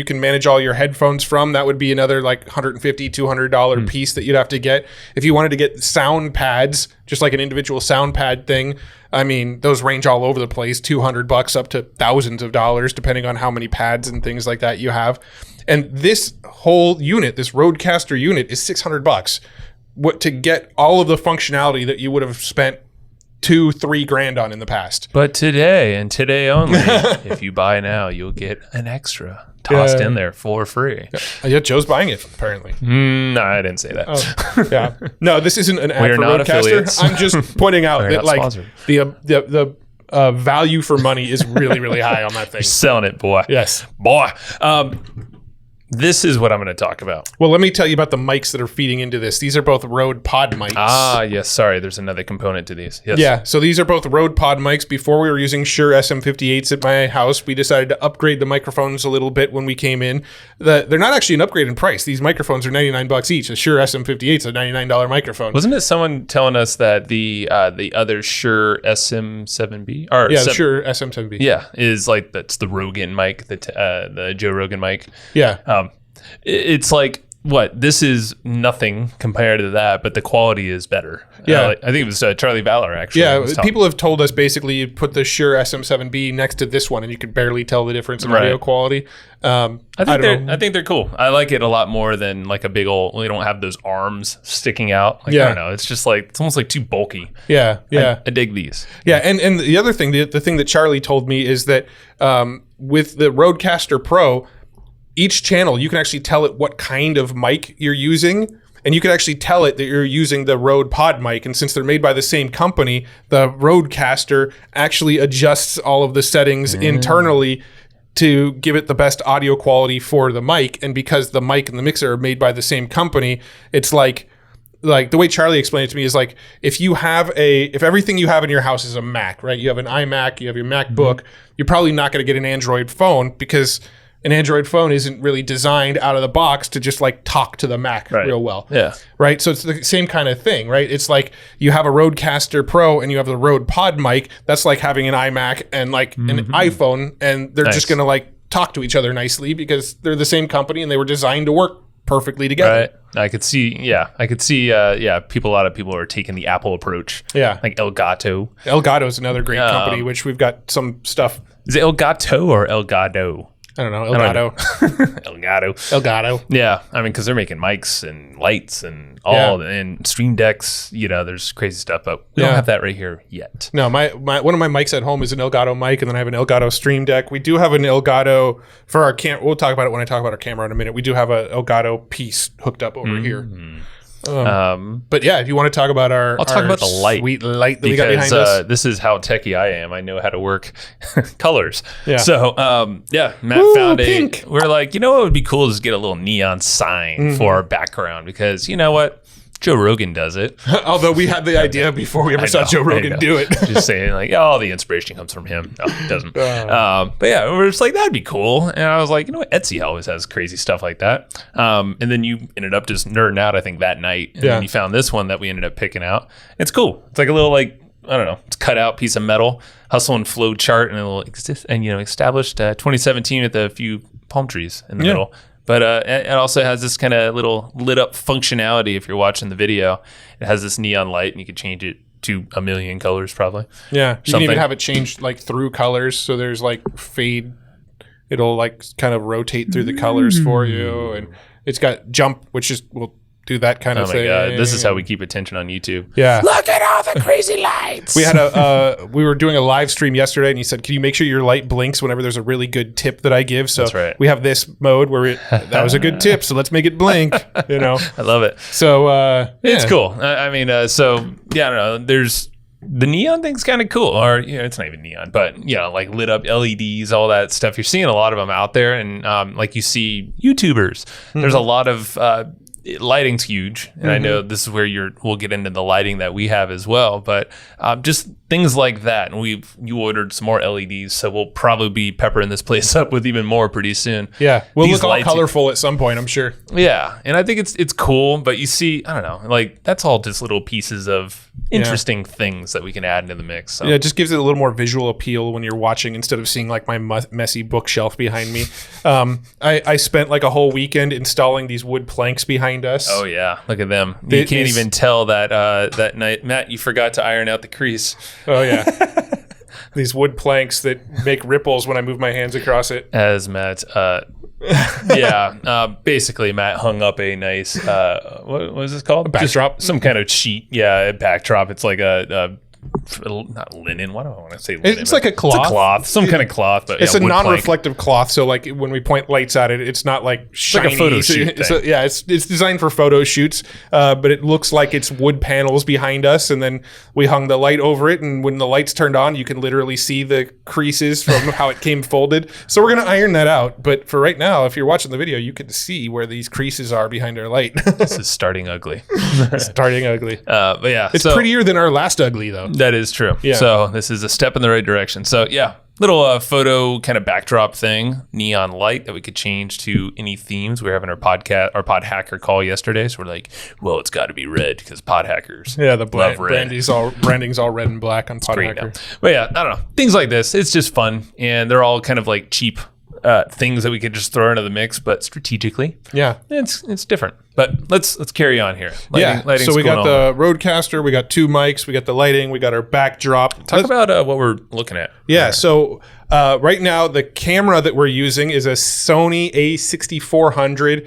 S2: can manage all your headphones from, that would be another like $150, $200 piece that you'd have to get. If you wanted to get sound pads, just like an individual sound pad thing, I mean, those range all over the place, $200 up to thousands of dollars, depending on how many pads and things like that you have. And this whole unit, this Rodecaster unit, is $600. To get all of the functionality that you would have spent $2,000-$3,000 on in the past.
S1: But today and today only, if you buy now, you'll get an extra tossed in there for free.
S2: Yeah, Joe's buying it apparently.
S1: No, I didn't say that.
S2: Oh, yeah, no, this isn't an ad for Rodecaster. I'm just pointing out that like sponsored. the value for money is really, really high on that thing.
S1: You're selling it, boy.
S2: Yes,
S1: boy. This is what I'm going to talk about.
S2: Well, let me tell you about the mics that are feeding into this. These are both Rode Pod mics.
S1: Ah, yes. Sorry, there's another component to these. Yes.
S2: Yeah, so these are both Rode Pod mics. Before we were using Shure SM58s at my house, we decided to upgrade the microphones a little bit when we came in. They're not actually an upgrade in price. These microphones are $99 each. A Shure SM58 is a $99 microphone.
S1: Wasn't it someone telling us that the other Shure SM7B?
S2: The Shure SM7B.
S1: Yeah, is like that's the Rogan mic, the Joe Rogan mic.
S2: Yeah.
S1: It's like, this is nothing compared to that, but the quality is better.
S2: Yeah.
S1: I think it was Charlie Valor, actually.
S2: Yeah, people have told us basically you put the Shure SM7B next to this one and you could barely tell the difference in audio quality.
S1: I think they're cool. I like it a lot more than like a big old, we don't have those arms sticking out. Like, I don't know. It's just like, it's almost like too bulky.
S2: Yeah, yeah.
S1: I dig these.
S2: Yeah, and the other thing, the thing that Charlie told me is that with the Rodecaster Pro, each channel, you can actually tell it what kind of mic you're using, and you can actually tell it that you're using the Rode Pod mic. And since they're made by the same company, the Rodecaster actually adjusts all of the settings internally to give it the best audio quality for the mic. And because the mic and the mixer are made by the same company, it's like the way Charlie explained it to me is like, if everything you have in your house is a Mac, right? You have an iMac, you have your MacBook, you're probably not going to get an Android phone because an Android phone isn't really designed out of the box to just like talk to the Mac real well. Yeah. Right. So it's the same kind of thing, right? It's like you have a Rodecaster Pro and you have the Rode Pod mic. That's like having an iMac and like an iPhone, and they're just going to like talk to each other nicely because they're the same company and they were designed to work perfectly together.
S1: Right. I could see, a lot of people are taking the Apple approach.
S2: Yeah.
S1: Like Elgato.
S2: Elgato is another great company, which we've got some stuff.
S1: Is it Elgato or Elgato?
S2: I don't know. Elgato.
S1: Elgato. Yeah. I mean, because they're making mics and lights and and Stream Decks. There's crazy stuff, but we don't have that right here yet.
S2: No, my one of my mics at home is an Elgato mic, and then I have an Elgato Stream Deck. We do have an Elgato for our camera. We'll talk about it when I talk about our camera in a minute. We do have an Elgato piece hooked up over here. But yeah, if you want to talk about
S1: I'll talk about the light,
S2: sweet light that we got behind us.
S1: This is how techie I am. I know how to work colors. Yeah. So Matt found
S2: pink.
S1: We're like, what would be cool is get a little neon sign for our background, because you know what? Joe Rogan does it.
S2: Although we had the idea before we ever saw Joe Rogan do it.
S1: Just saying, like, all the inspiration comes from him. No, it doesn't. But yeah, we're just like, that'd be cool. And I was like, Etsy always has crazy stuff like that. And then you ended up just nerding out, I think, that night. And then you found this one that we ended up picking out. It's cool. It's like a little, like, I don't know, it's cut out piece of metal, hustle and flow chart, and a little established 2017 with a few palm trees in the middle. But it also has this kind of little lit up functionality. If you're watching the video, it has this neon light, and you could change it to a million colors probably.
S2: Yeah, you can even have it changed like through colors. So there's like fade. It'll like kind of rotate through the colors for you, and it's got jump, which is do that kind of thing.
S1: Oh my God. This is how we keep attention on YouTube.
S2: Yeah.
S1: Look at all the crazy lights.
S2: We had we were doing a live stream yesterday, and he said, "Can you make sure your light blinks whenever there's a really good tip that I give?" So
S1: That's right.
S2: we have this mode where that was a good tip, so let's make it blink.
S1: I love it.
S2: So
S1: it's cool. I don't know. There's the neon thing's kind of cool, or it's not even neon, but like lit up LEDs, all that stuff. You're seeing a lot of them out there, and like you see YouTubers. There's a lot of lighting's huge, and I know this is where we'll get into the lighting that we have as well, but just things like that. And you ordered some more LEDs, so we'll probably be peppering this place up with even more pretty soon.
S2: Yeah, we'll look all colorful at some point, I'm sure. Yeah,
S1: and I think it's cool, but you see, I don't know, like that's all just little pieces of interesting things that we can add into the mix. So.
S2: Yeah, it just gives it a little more visual appeal when you're watching instead of seeing like my messy bookshelf behind me. I spent like a whole weekend installing these wood planks behind us.
S1: Oh yeah, look at them. You can't even tell that night, Matt, you forgot to iron out the crease.
S2: Oh yeah. These wood planks that make ripples when I move my hands across it.
S1: As Matt, basically Matt hung up a nice, what was this called?
S2: A backdrop.
S1: Some kind of sheet. Yeah, a backdrop. It's like a not linen. Why do I want to say linen?
S2: It's like a cloth.
S1: It's a cloth, some kind of cloth. But
S2: it's a non-reflective cloth, so like when we point lights at it, it's not like shiny.
S1: It's like a photo shoot thing.
S2: It's designed for photo shoots, but it looks like it's wood panels behind us, and then we hung the light over it, and when the lights turned on, you can literally see the creases from how it came folded. So we're going to iron that out, but for right now, if you're watching the video, you can see where these creases are behind our light.
S1: This is starting ugly.
S2: Starting ugly.
S1: But yeah.
S2: It's prettier than our last ugly, though.
S1: That is true.
S2: Yeah.
S1: So this is a step in the right direction. So yeah, little photo kind of backdrop thing, neon light that we could change to any themes. We were having our pod hacker call yesterday, so we're like, well, it's got to be red because pod hackers.
S2: Yeah, the
S1: love red.
S2: branding's all red and black on pod hacker.
S1: But yeah, I don't know, things like this. It's just fun, and they're all kind of like cheap things that we could just throw into the mix, but strategically, it's different. But let's carry on here.
S2: So we got the Rodecaster, we got 2 mics, we got the lighting, we got our backdrop.
S1: Talk about what we're looking at.
S2: Yeah, so right now the camera that we're using is a Sony A6400.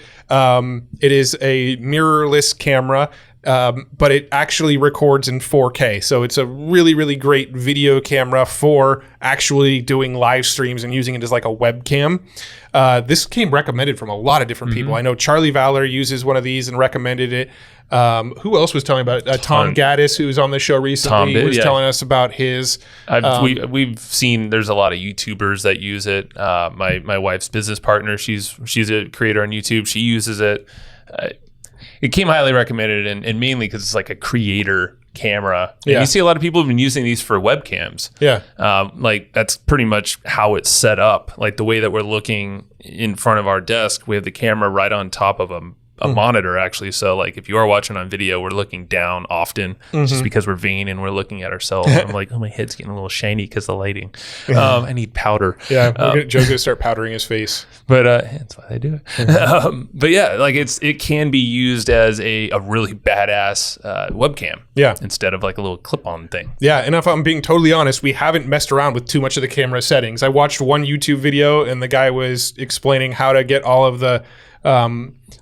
S2: It is a mirrorless camera. But it actually records in 4K. So it's a really, really great video camera for actually doing live streams and using it as like a webcam. This came recommended from a lot of different people. I know Charlie Valor uses one of these and recommended it. Who else was telling about it? Tom Gaddis, who was on the show recently, was telling us about his.
S1: We've seen there's a lot of YouTubers that use it. My wife's business partner, she's a creator on YouTube. She uses it. It came highly recommended, and mainly because it's like a creator camera. And you see a lot of people have been using these for webcams. Yeah. Like that's pretty much how it's set up. Like the way that we're looking in front of our desk, we have the camera right on top of a monitor actually. So like if you are watching on video, we're looking down often just because we're vain and we're looking at ourselves. I'm like, oh, my head's getting a little shiny because of the lighting. I need powder.
S2: Yeah, Joe's gonna start powdering his face.
S1: But that's why I do it. But yeah, like it can be used as a really badass webcam. Yeah. Instead of like a little clip-on thing.
S2: Yeah, and if I'm being totally honest, we haven't messed around with too much of the camera settings. I watched one YouTube video and the guy was explaining how to get all of the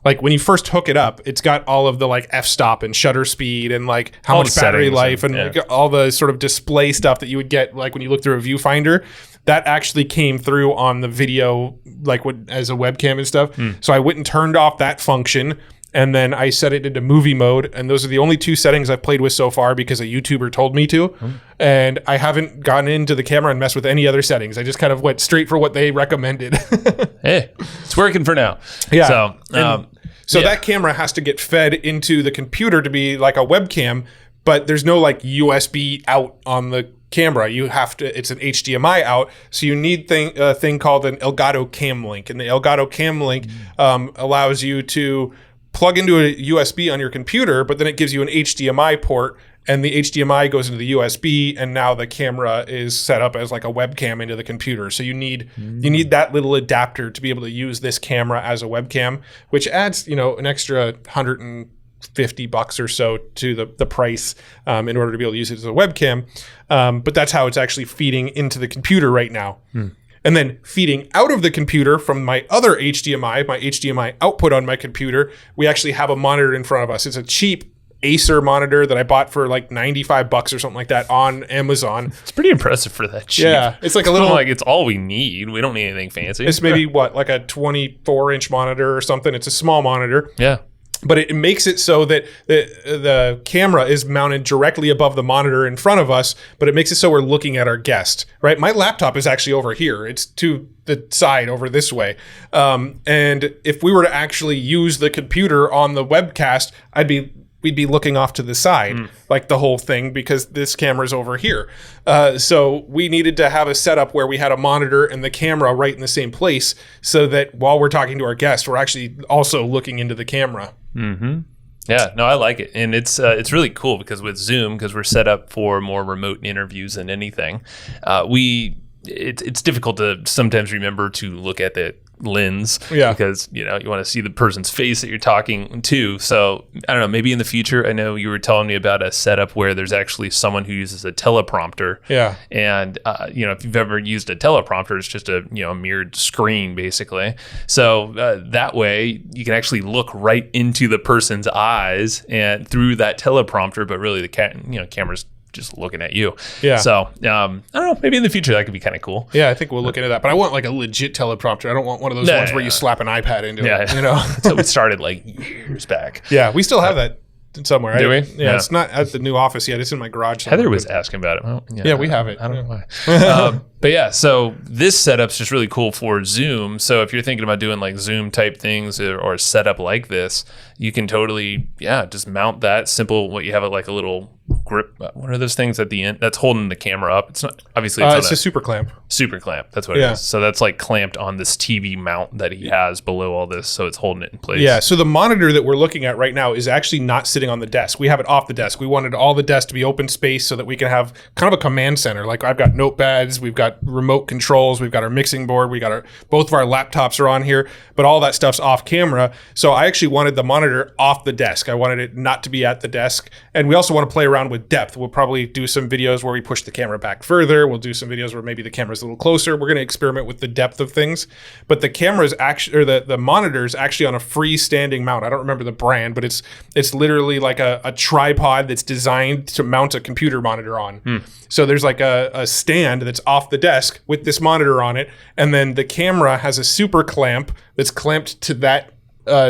S2: like when you first hook it up, it's got all of the like f-stop and shutter speed and like how much battery life and like, all the sort of display stuff that you would get like when you look through a viewfinder. That actually came through on the video like as a webcam and stuff. So I went and turned off that function. And then I set it into movie mode. And those are the only 2 settings I've played with so far because a YouTuber told me to. And I haven't gotten into the camera and messed with any other settings. I just kind of went straight for what they recommended.
S1: Hey, it's working for now.
S2: Yeah. So that camera has to get fed into the computer to be like a webcam, but there's no like USB out on the camera. You have to, it's an HDMI out. So you need a thing called an Elgato Cam Link. And the Elgato Cam Link allows you to plug into a USB on your computer, but then it gives you an HDMI port, and the HDMI goes into the USB, and now the camera is set up as like a webcam into the computer. So you need that little adapter to be able to use this camera as a webcam, which adds an extra $150 or so to the price in order to be able to use it as a webcam. But that's how it's actually feeding into the computer right now. And then feeding out of the computer from my other HDMI, my HDMI output on my computer, we actually have a monitor in front of us. It's a cheap Acer monitor that I bought for like $95 or something like that on Amazon.
S1: It's pretty impressive for that cheap.
S2: Yeah, it's like a little,
S1: like it's all we need. We don't need anything fancy.
S2: It's maybe like a 24-inch monitor or something. It's a small monitor.
S1: Yeah.
S2: But it makes it so that the camera is mounted directly above the monitor in front of us, but it makes it so we're looking at our guest, right? My laptop is actually over here. It's to the side over this way. And if we were to actually use the computer on the webcast, we'd be looking off to the side, like the whole thing, because this camera's over here. So we needed to have a setup where we had a monitor and the camera right in the same place so that while we're talking to our guest, we're actually also looking into the camera.
S1: Mm-hmm. Yeah, no, I like it. And it's really cool because with Zoom, because we're set up for more remote interviews than anything, it's difficult to sometimes remember to look at the lens because you want to see the person's face that you're talking to. So I don't know, maybe in the future, I know you were telling me about a setup where there's actually someone who uses a teleprompter. Yeah. And if you've ever used a teleprompter, it's just a mirrored screen basically. So that way you can actually look right into the person's eyes and through that teleprompter, but really the camera's just looking at you. Yeah. So I don't know. Maybe in the future that could be kind of cool.
S2: Yeah, I think we'll look into that. But I want like a legit teleprompter. I don't want one of those ones where you slap an iPad into it.
S1: So we started like years back.
S2: Yeah, we still have that somewhere.
S1: Do we?
S2: Yeah, it's not at the new office yet. It's in my garage somewhere.
S1: Heather was asking about it. Well,
S2: yeah, we have it.
S1: I don't know why. But yeah, so this setup's just really cool for Zoom. So if you're thinking about doing like Zoom type things or a setup like this, you can totally, just mount that simple. What you have like a little grip. What are those things at the end that's holding the camera up? It's not obviously.
S2: It's a super clamp.
S1: Super clamp. That's what it is. So that's like clamped on this TV mount that he has below all this, so it's holding it in place.
S2: Yeah. So the monitor that we're looking at right now is actually not sitting on the desk. We have it off the desk. We wanted all the desk to be open space so that we can have kind of a command center. Like I've got notepads, we've got remote controls, we've got our mixing board, we got both of our laptops are on here, but all that stuff's off camera. So I actually wanted the monitor off the desk. I wanted it not to be at the desk. And we also want to play around with depth. We'll probably do some videos where we push the camera back further. We'll do some videos where maybe the camera's a little closer. We're going to experiment with the depth of things. But the camera's actually, or the monitor's actually on a freestanding mount. I don't remember the brand, but it's literally like a tripod that's designed to mount a computer monitor on. So there's like a stand that's off the desk with this monitor on it. And then the camera has a super clamp that's clamped to that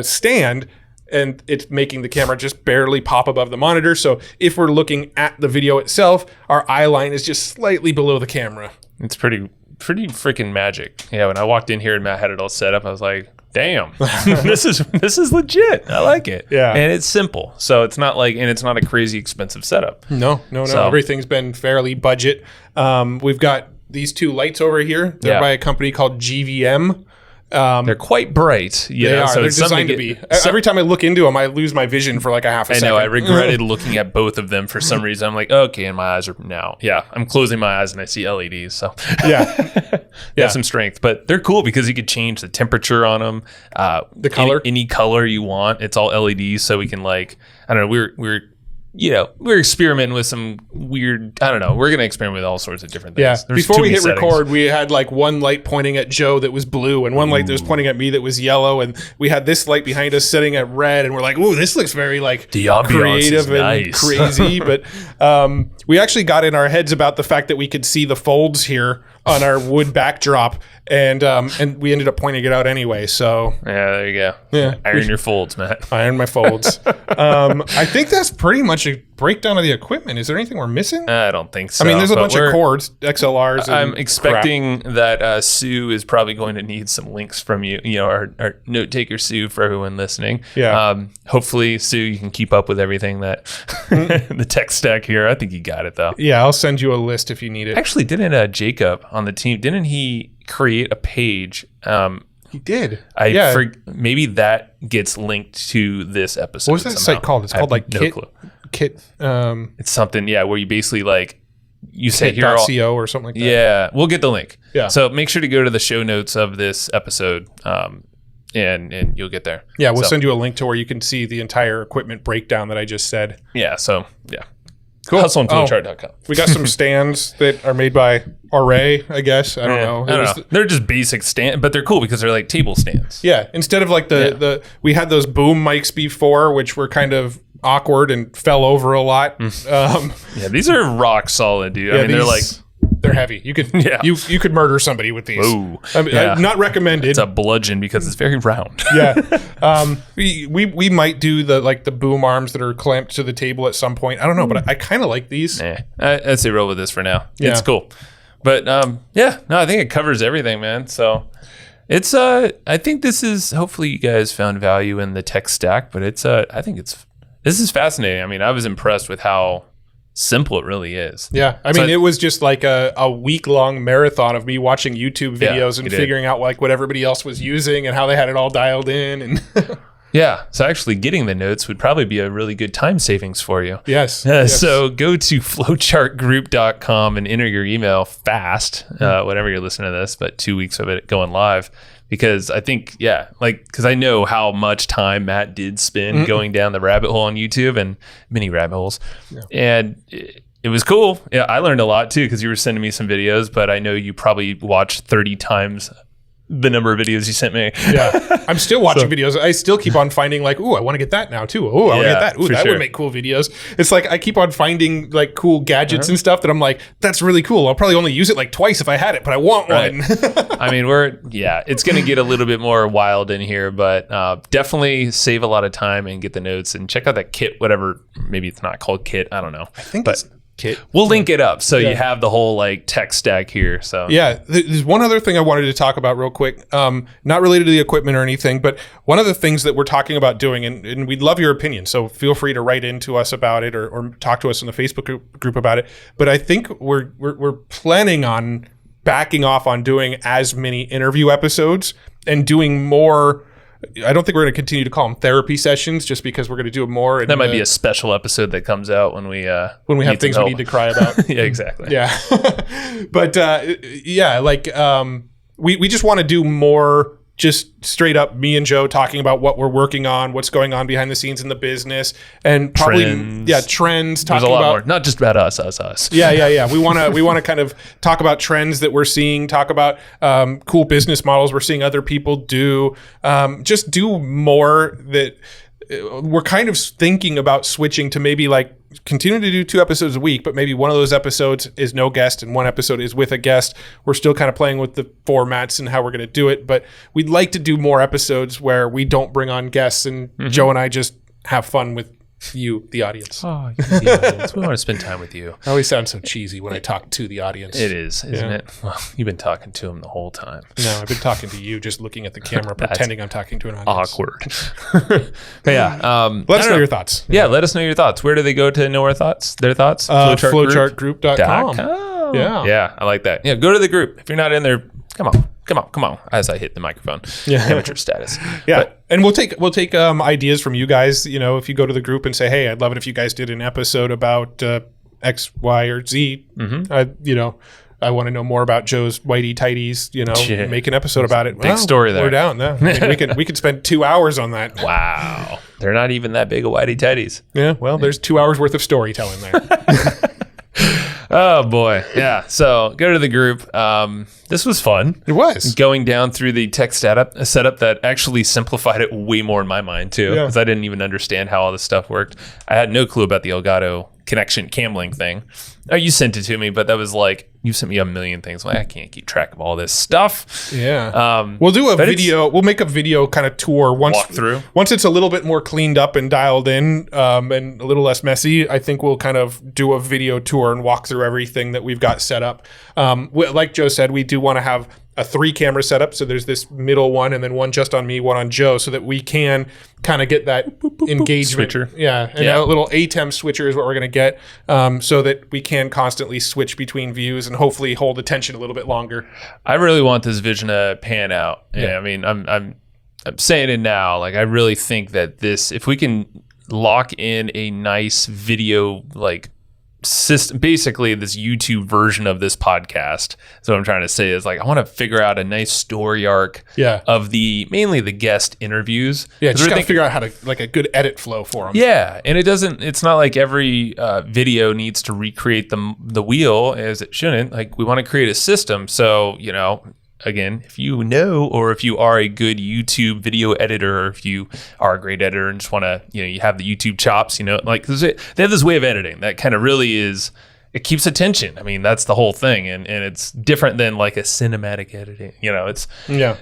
S2: stand, and it's making the camera just barely pop above the monitor. So if we're looking at the video itself, our eye line is just slightly below the camera.
S1: It's pretty freaking magic. Yeah, when I walked in here and Matt had it all set up, I was like, damn, this is legit. I like it. Yeah. And it's simple. So it's not a crazy expensive setup.
S2: No. So, everything's been fairly budget. We've got these two lights over here. They're by a company called GVM.
S1: They're quite bright.
S2: They are. So they're designed to be. Every time I look into them, I lose my vision for like a half a second.
S1: I know. I regretted looking at both of them for some reason. I'm like, okay, and my eyes are now. Yeah, I'm closing my eyes and I see LEDs. So have some strength. But they're cool because you could change the temperature on them.
S2: The color,
S1: any color you want. It's all LEDs, so we can like. I don't know. We're experimenting with some weird, I don't know. We're going to experiment with all sorts of different things.
S2: Yeah. There's before we hit record, we had like one light pointing at Joe that was blue and one light that was pointing at me that was yellow. And we had this light behind us sitting at red. And we're like, ooh, this looks very like creative and crazy. But we actually got in our heads about the fact that we could see the folds here on our wood backdrop. And we ended up pointing it out anyway. So
S1: yeah, there you go. Yeah, iron your folds, Matt.
S2: Iron my folds. I think that's pretty much a breakdown of the equipment. Is there anything we're missing?
S1: I don't think so.
S2: I mean, there's a bunch of cords, XLRs.
S1: I'm expecting that Sue is probably going to need some links from you. Our note taker Sue for everyone listening. Yeah. Hopefully, Sue, you can keep up with everything that the tech stack here. I think you got it though.
S2: Yeah, I'll send you a list if you need it.
S1: Actually, didn't Jacob on the team? Didn't he create a page?
S2: He did.
S1: Maybe that gets linked to this episode.
S2: What was that site called? It's called like Kit.
S1: It's something, where you basically like you say here
S2: .co or something like that.
S1: Yeah, we'll get the link. Yeah. So make sure to go to the show notes of this episode, and you'll get there.
S2: Yeah, we'll send you a link to where you can see the entire equipment breakdown that I just said.
S1: Yeah. So yeah.
S2: Cool.
S1: Hustleandflowchart.com.
S2: We got some stands that are made by Array, I guess. I don't know.
S1: I don't know. They're just basic stand, but they're cool because they're like table stands.
S2: Yeah. Instead of like we had those boom mics before, which were kind of awkward and fell over a lot.
S1: Yeah, these are rock solid, dude. I mean,
S2: they're heavy. You could you could murder somebody with these.
S1: Ooh,
S2: I mean, not recommended.
S1: It's a bludgeon because it's very round.
S2: Yeah. We might do the boom arms that are clamped to the table at some point. I don't know, but I kind of like these.
S1: I'd say roll with this for now.
S2: Yeah.
S1: It's cool. But I think it covers everything, man. So it's I think this is, hopefully you guys found value in the tech stack, but it's this is fascinating. I mean, I was impressed with how simple it really is.
S2: Yeah. I mean, it was just like a week-long marathon of me watching YouTube videos and figuring out like what everybody else was using and how they had it all dialed in. And
S1: yeah. So actually getting the notes would probably be a really good time savings for you.
S2: Yes.
S1: So go to flowchartgroup.com and enter your email fast, whenever you're listening to this, but 2 weeks of it going live. Because I think, because I know how much time Matt did spend going down the rabbit hole on YouTube and many rabbit holes. Yeah. And it was cool. Yeah, I learned a lot too because you were sending me some videos, but I know you probably watched 30 times the number of videos you sent me.
S2: Yeah. I'm still watching videos. I still keep on finding like, ooh, I want to get that now too. Ooh, I want to get that. Ooh, that would make cool videos. It's like I keep on finding like cool gadgets and stuff that I'm like, that's really cool. I'll probably only use it like twice if I had it, but I want one.
S1: I mean, it's going to get a little bit more wild in here, but definitely save a lot of time and get the notes and check out that kit, whatever. Maybe it's not called kit. I don't know.
S2: I think it's kit.
S1: We'll link it up so you have the whole like tech stack here. So
S2: there's one other thing I wanted to talk about real quick, not related to the equipment or anything, but one of the things that we're talking about doing, and we'd love your opinion, so feel free to write into us about it or talk to us in the Facebook group about it. But I think we're planning on backing off on doing as many interview episodes and doing more. I don't think we're going to continue to call them therapy sessions just because we're going to do more.
S1: That might be a special episode that comes out when we have
S2: things we need to cry about.
S1: Yeah, exactly.
S2: Yeah. But we just want to do more just straight up me and Joe talking about what we're working on, what's going on behind the scenes in the business, and probably trends.
S1: There's a lot more, not just about us.
S2: Yeah. We want to kind of talk about trends that we're seeing, talk about cool business models we're seeing other people do, just do more that we're kind of thinking about switching to maybe like continue to do 2 episodes a week, but maybe one of those episodes is no guest and one episode is with a guest. We're still kind of playing with the formats and how we're going to do it, but we'd like to do more episodes where we don't bring on guests and Joe and I just have fun with you, the audience.
S1: Oh, the audience. We want to spend time with you.
S2: I always sound so cheesy when I talk to the audience.
S1: It is, isn't it? Well, you've been talking to them the whole time.
S2: No, I've been talking to you, just looking at the camera, pretending I'm talking to an audience.
S1: Awkward. Let
S2: us know your thoughts.
S1: Yeah, let us know your thoughts. Where do they go to know our thoughts? Their thoughts?
S2: Flowchartgroup.com.
S1: Yeah, I like that. Yeah, go to the group. If you're not in there, come on. As I hit the microphone. Amateur status.
S2: Yeah. And we'll take ideas from you guys. You know, if you go to the group and say, hey, I'd love it if you guys did an episode about X, Y, or Z. I want to know more about Joe's whitey tighties, make an episode about it.
S1: Big story there.
S2: We're down. No, I mean, we could spend 2 hours on that.
S1: Wow. They're not even that big of whitey tighties.
S2: Yeah. Well, there's 2 hours worth of storytelling there.
S1: Oh boy. Yeah. So go to the group. This was fun.
S2: It was
S1: going down through the tech setup that actually simplified it way more in my mind too. Because I didn't even understand how all this stuff worked. I had no clue about the Elgato connection camlink thing. Oh, you sent it to me, but that was like, you sent me a million things. Like, I can't keep track of all this stuff.
S2: Yeah. We'll do a video. We'll make a video kind of tour once it's a little bit more cleaned up and dialed in, and a little less messy. I think we'll kind of do a video tour and walk through everything that we've got set up. Like Joe said, we do want to have a 3-camera setup. So there's this middle one and then one just on me, one on Joe, so that we can kind of get that engagement.
S1: Switcher.
S2: Yeah. And a little ATEM switcher is what we're going to get, so that we can constantly switch between views and hopefully hold attention a little bit longer.
S1: I really want this vision to pan out. Yeah. I mean, I'm saying it now. Like, I really think that if we can lock in a nice video, like system, basically this YouTube version of this podcast. So what I'm trying to say is like, I want to figure out a nice story arc of mainly the guest interviews.
S2: Yeah, just got to figure out how to, like, a good edit flow for them.
S1: Yeah, and it's not like every video needs to recreate the wheel, as it shouldn't. Like, we want to create a system. So, again, if you know, or if you are a good YouTube video editor, or if you are a great editor and just want to, you have the YouTube chops, like they have this way of editing that kind of really it keeps attention. I mean, that's the whole thing. And it's different than like a cinematic editing,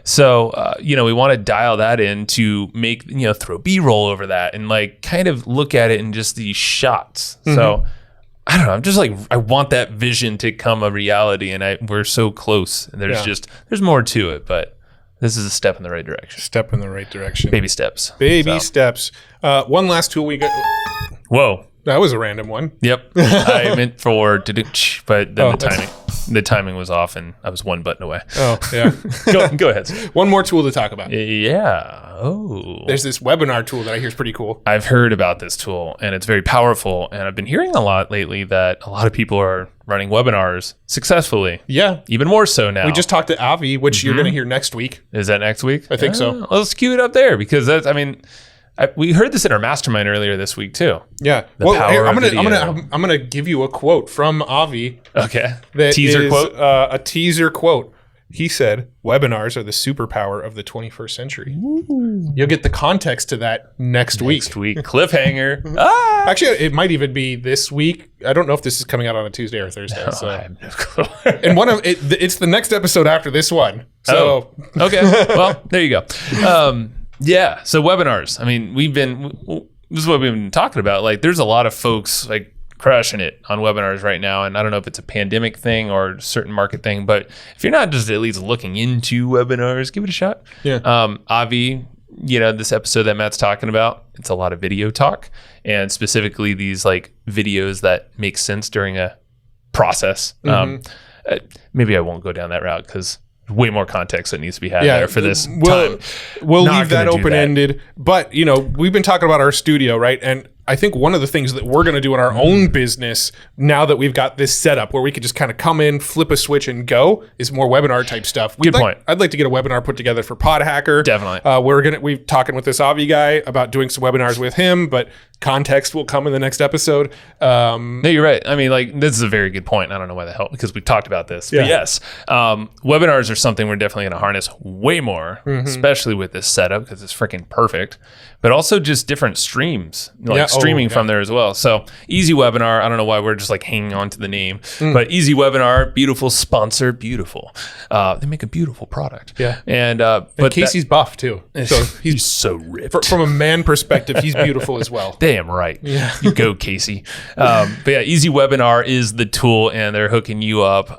S1: So, we want to dial that in to make, throw B-roll over that and like kind of look at it in just these shots. Mm-hmm. So, I don't know. I'm just like, I want that vision to come a reality, and we're so close. And there's more to it, but this is a step in the right direction.
S2: Step in the right direction.
S1: Baby steps.
S2: Steps. One last tool we got.
S1: Whoa.
S2: That was a random one.
S1: Yep. I meant for but then the timing was off, and I was one button away.
S2: Oh, yeah.
S1: Go ahead.
S2: One more tool to talk about.
S1: Yeah. Oh.
S2: There's this webinar tool that I hear is pretty cool.
S1: I've heard about this tool, and it's very powerful. And I've been hearing a lot lately that a lot of people are running webinars successfully. Yeah. Even more so now.
S2: We just talked to Avi, which you're going to hear next week.
S1: Is that next week?
S2: I think so.
S1: Let's cue it up there, because we heard this in our mastermind earlier this week too.
S2: Yeah. I'm gonna give you a quote from Avi.
S1: Okay.
S2: Quote. A teaser quote. He said, "Webinars are the superpower of the 21st century." Ooh. You'll get the context to that next week.
S1: Cliffhanger.
S2: Actually, it might even be this week. I don't know if this is coming out on a Tuesday or Thursday.
S1: No, I have no clue.
S2: And it's the next episode after this one. So
S1: okay. Well, there you go. Yeah. So webinars. I mean, this is what we've been talking about. Like, there's a lot of folks like crushing it on webinars right now. And I don't know if it's a pandemic thing or a certain market thing, but if you're not just at least looking into webinars, give it a shot. Yeah. Avi, this episode that Matt's talking about, it's a lot of video talk, and specifically these like videos that make sense during a process. Mm-hmm. Maybe I won't go down that route, because way more context that needs to be had there for this time.
S2: We'll leave that open-ended. But, we've been talking about our studio, right? And I think one of the things that we're going to do in our own business, now that we've got this setup where we could just kind of come in, flip a switch, and go, is more webinar type stuff.
S1: Good point.
S2: I'd like to get a webinar put together for Pod Hacker.
S1: Definitely.
S2: We're talking with this Avi guy about doing some webinars with him, but context will come in the next episode.
S1: No, you're right. I mean, like, this is a very good point. I don't know why the hell, because we've talked about this. Yeah. But yes, webinars are something we're definitely going to harness way more, especially with this setup, because it's freaking perfect. But also just different streams, streaming from there as well. So Easy Webinar, I don't know why we're just like hanging on to the name, but Easy Webinar, beautiful sponsor, beautiful. They make a beautiful product.
S2: Yeah.
S1: And
S2: Casey's buff too.
S1: So he's so ripped.
S2: From a man perspective, he's beautiful as well.
S1: Damn right. Yeah. You go, Casey. But yeah, Easy Webinar is the tool, and they're hooking you up.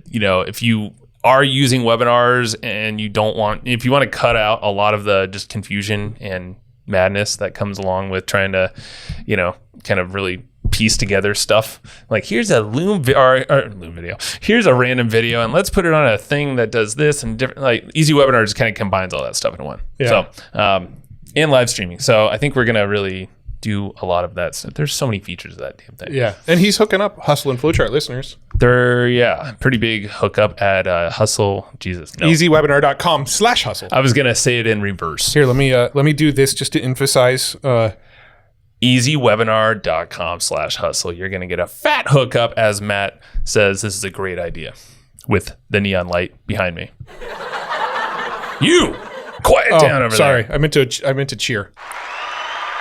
S1: If you are using webinars and if you want to cut out a lot of the just confusion and madness that comes along with trying to, kind of really piece together stuff. Like, here's a Loom video. Here's a random video, and let's put it on a thing that does this and different. Like, Easy Webinar just kind of combines all that stuff into one. Yeah. So, and live streaming. So I think we're gonna really do a lot of that. So there's so many features of that damn thing.
S2: Yeah, and he's hooking up Hustle and Flowchart listeners.
S1: They're pretty big hookup at Hustle. Jesus, no.
S2: Easywebinar.com/hustle.
S1: I was gonna say it in reverse.
S2: Here, let me do this just to emphasize.
S1: Easywebinar.com/hustle. You're gonna get a fat hookup, as Matt says. This is a great idea, with the neon light behind me. You quiet down over there.
S2: Sorry, I meant to cheer.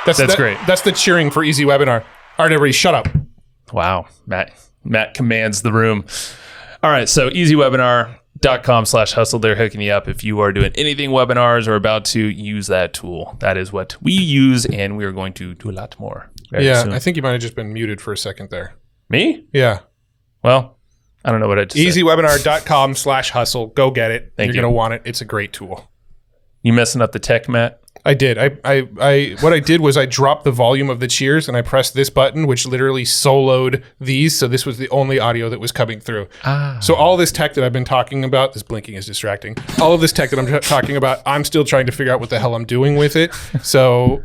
S1: That's great.
S2: That's the cheering for Easy Webinar. All right, everybody, shut up.
S1: Wow, Matt commands the room. All right, so easywebinar.com/hustle. They're hooking you up if you are doing anything webinars or about to use that tool. That is what we use, and we are going to do a lot more very soon.
S2: I think you might have just been muted for a second there.
S1: Me?
S2: Yeah.
S1: Well, I don't know what I just said.
S2: Easywebinar.com/hustle. Go get it.
S1: You're
S2: going to want it. It's a great tool.
S1: You messing up the tech, Matt?
S2: I did. I what I did was I dropped the volume of the cheers and I pressed this button, which literally soloed these. So this was the only audio that was coming through. So all this tech that I've been talking about, this blinking is distracting. All of this tech that I'm talking about, I'm still trying to figure out what the hell I'm doing with it. So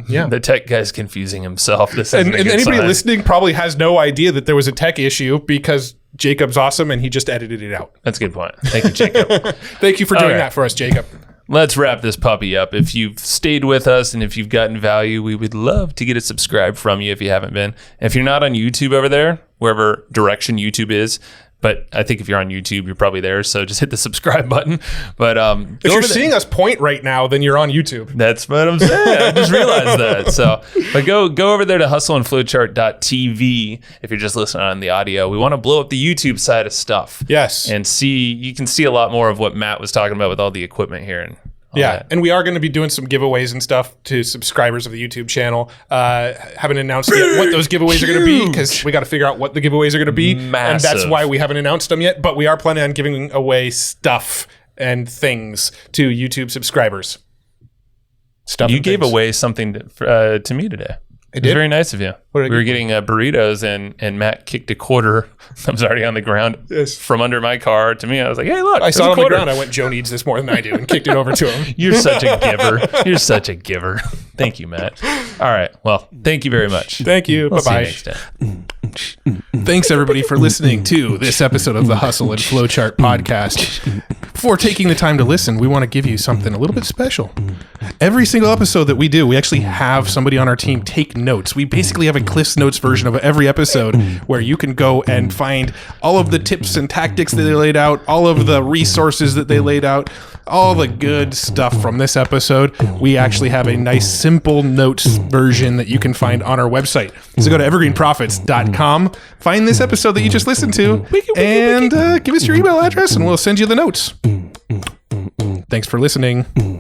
S2: yeah.
S1: The tech guy's confusing himself. This
S2: And anybody listening probably has no idea that there was a tech issue because Jacob's awesome and he just edited it out.
S1: That's a good point. Thank you, Jacob.
S2: Thank you for doing that for us, Jacob.
S1: Let's wrap this puppy up. If you've stayed with us and if you've gotten value, we would love to get a subscribe from you if you haven't been. If you're not on YouTube over there, wherever direction YouTube is, but I think if you're on YouTube, you're probably there. So just hit the subscribe button. But
S2: if you're seeing us point right now, then you're on YouTube.
S1: That's what I'm saying. I just realized that. So, but go over there to hustleandflowchart.tv if you're just listening on the audio. We want to blow up the YouTube side of stuff.
S2: Yes.
S1: And you can see a lot more of what Matt was talking about with all the equipment here. And
S2: yeah, and we are going to be doing some giveaways and stuff to subscribers of the YouTube channel. Haven't announced yet what those giveaways are going to be because we got to figure out what the giveaways are going to be.
S1: Massive.
S2: And that's why we haven't announced them yet. But we are planning on giving away stuff and things to YouTube subscribers. Stuff.
S1: You gave away something to me today. It was very nice of you. We were getting burritos and Matt kicked a quarter that was already on the ground from under my car to me. I was like, hey, look.
S2: I saw it on the ground. I went, Joe needs this more than I do and kicked it over to him.
S1: You're such a giver. You're such a giver. Thank you, Matt. All right. Well, thank you very much.
S2: Thank you.
S1: We'll
S2: Bye-bye.
S1: See you next time.
S2: Thanks, everybody, for listening to this episode of the Hustle and Flowchart podcast. Before taking the time to listen, we want to give you something a little bit special. Every single episode that we do, we actually have somebody on our team take notes. We basically have a Cliff's Notes version of every episode where you can go and find all of the tips and tactics that they laid out, all of the resources that they laid out, all the good stuff from this episode. We actually have a nice simple notes version that you can find on our website. So go to evergreenprofits.com, find this episode that you just listened to, and give us your email address and we'll send you the notes. Thanks for listening.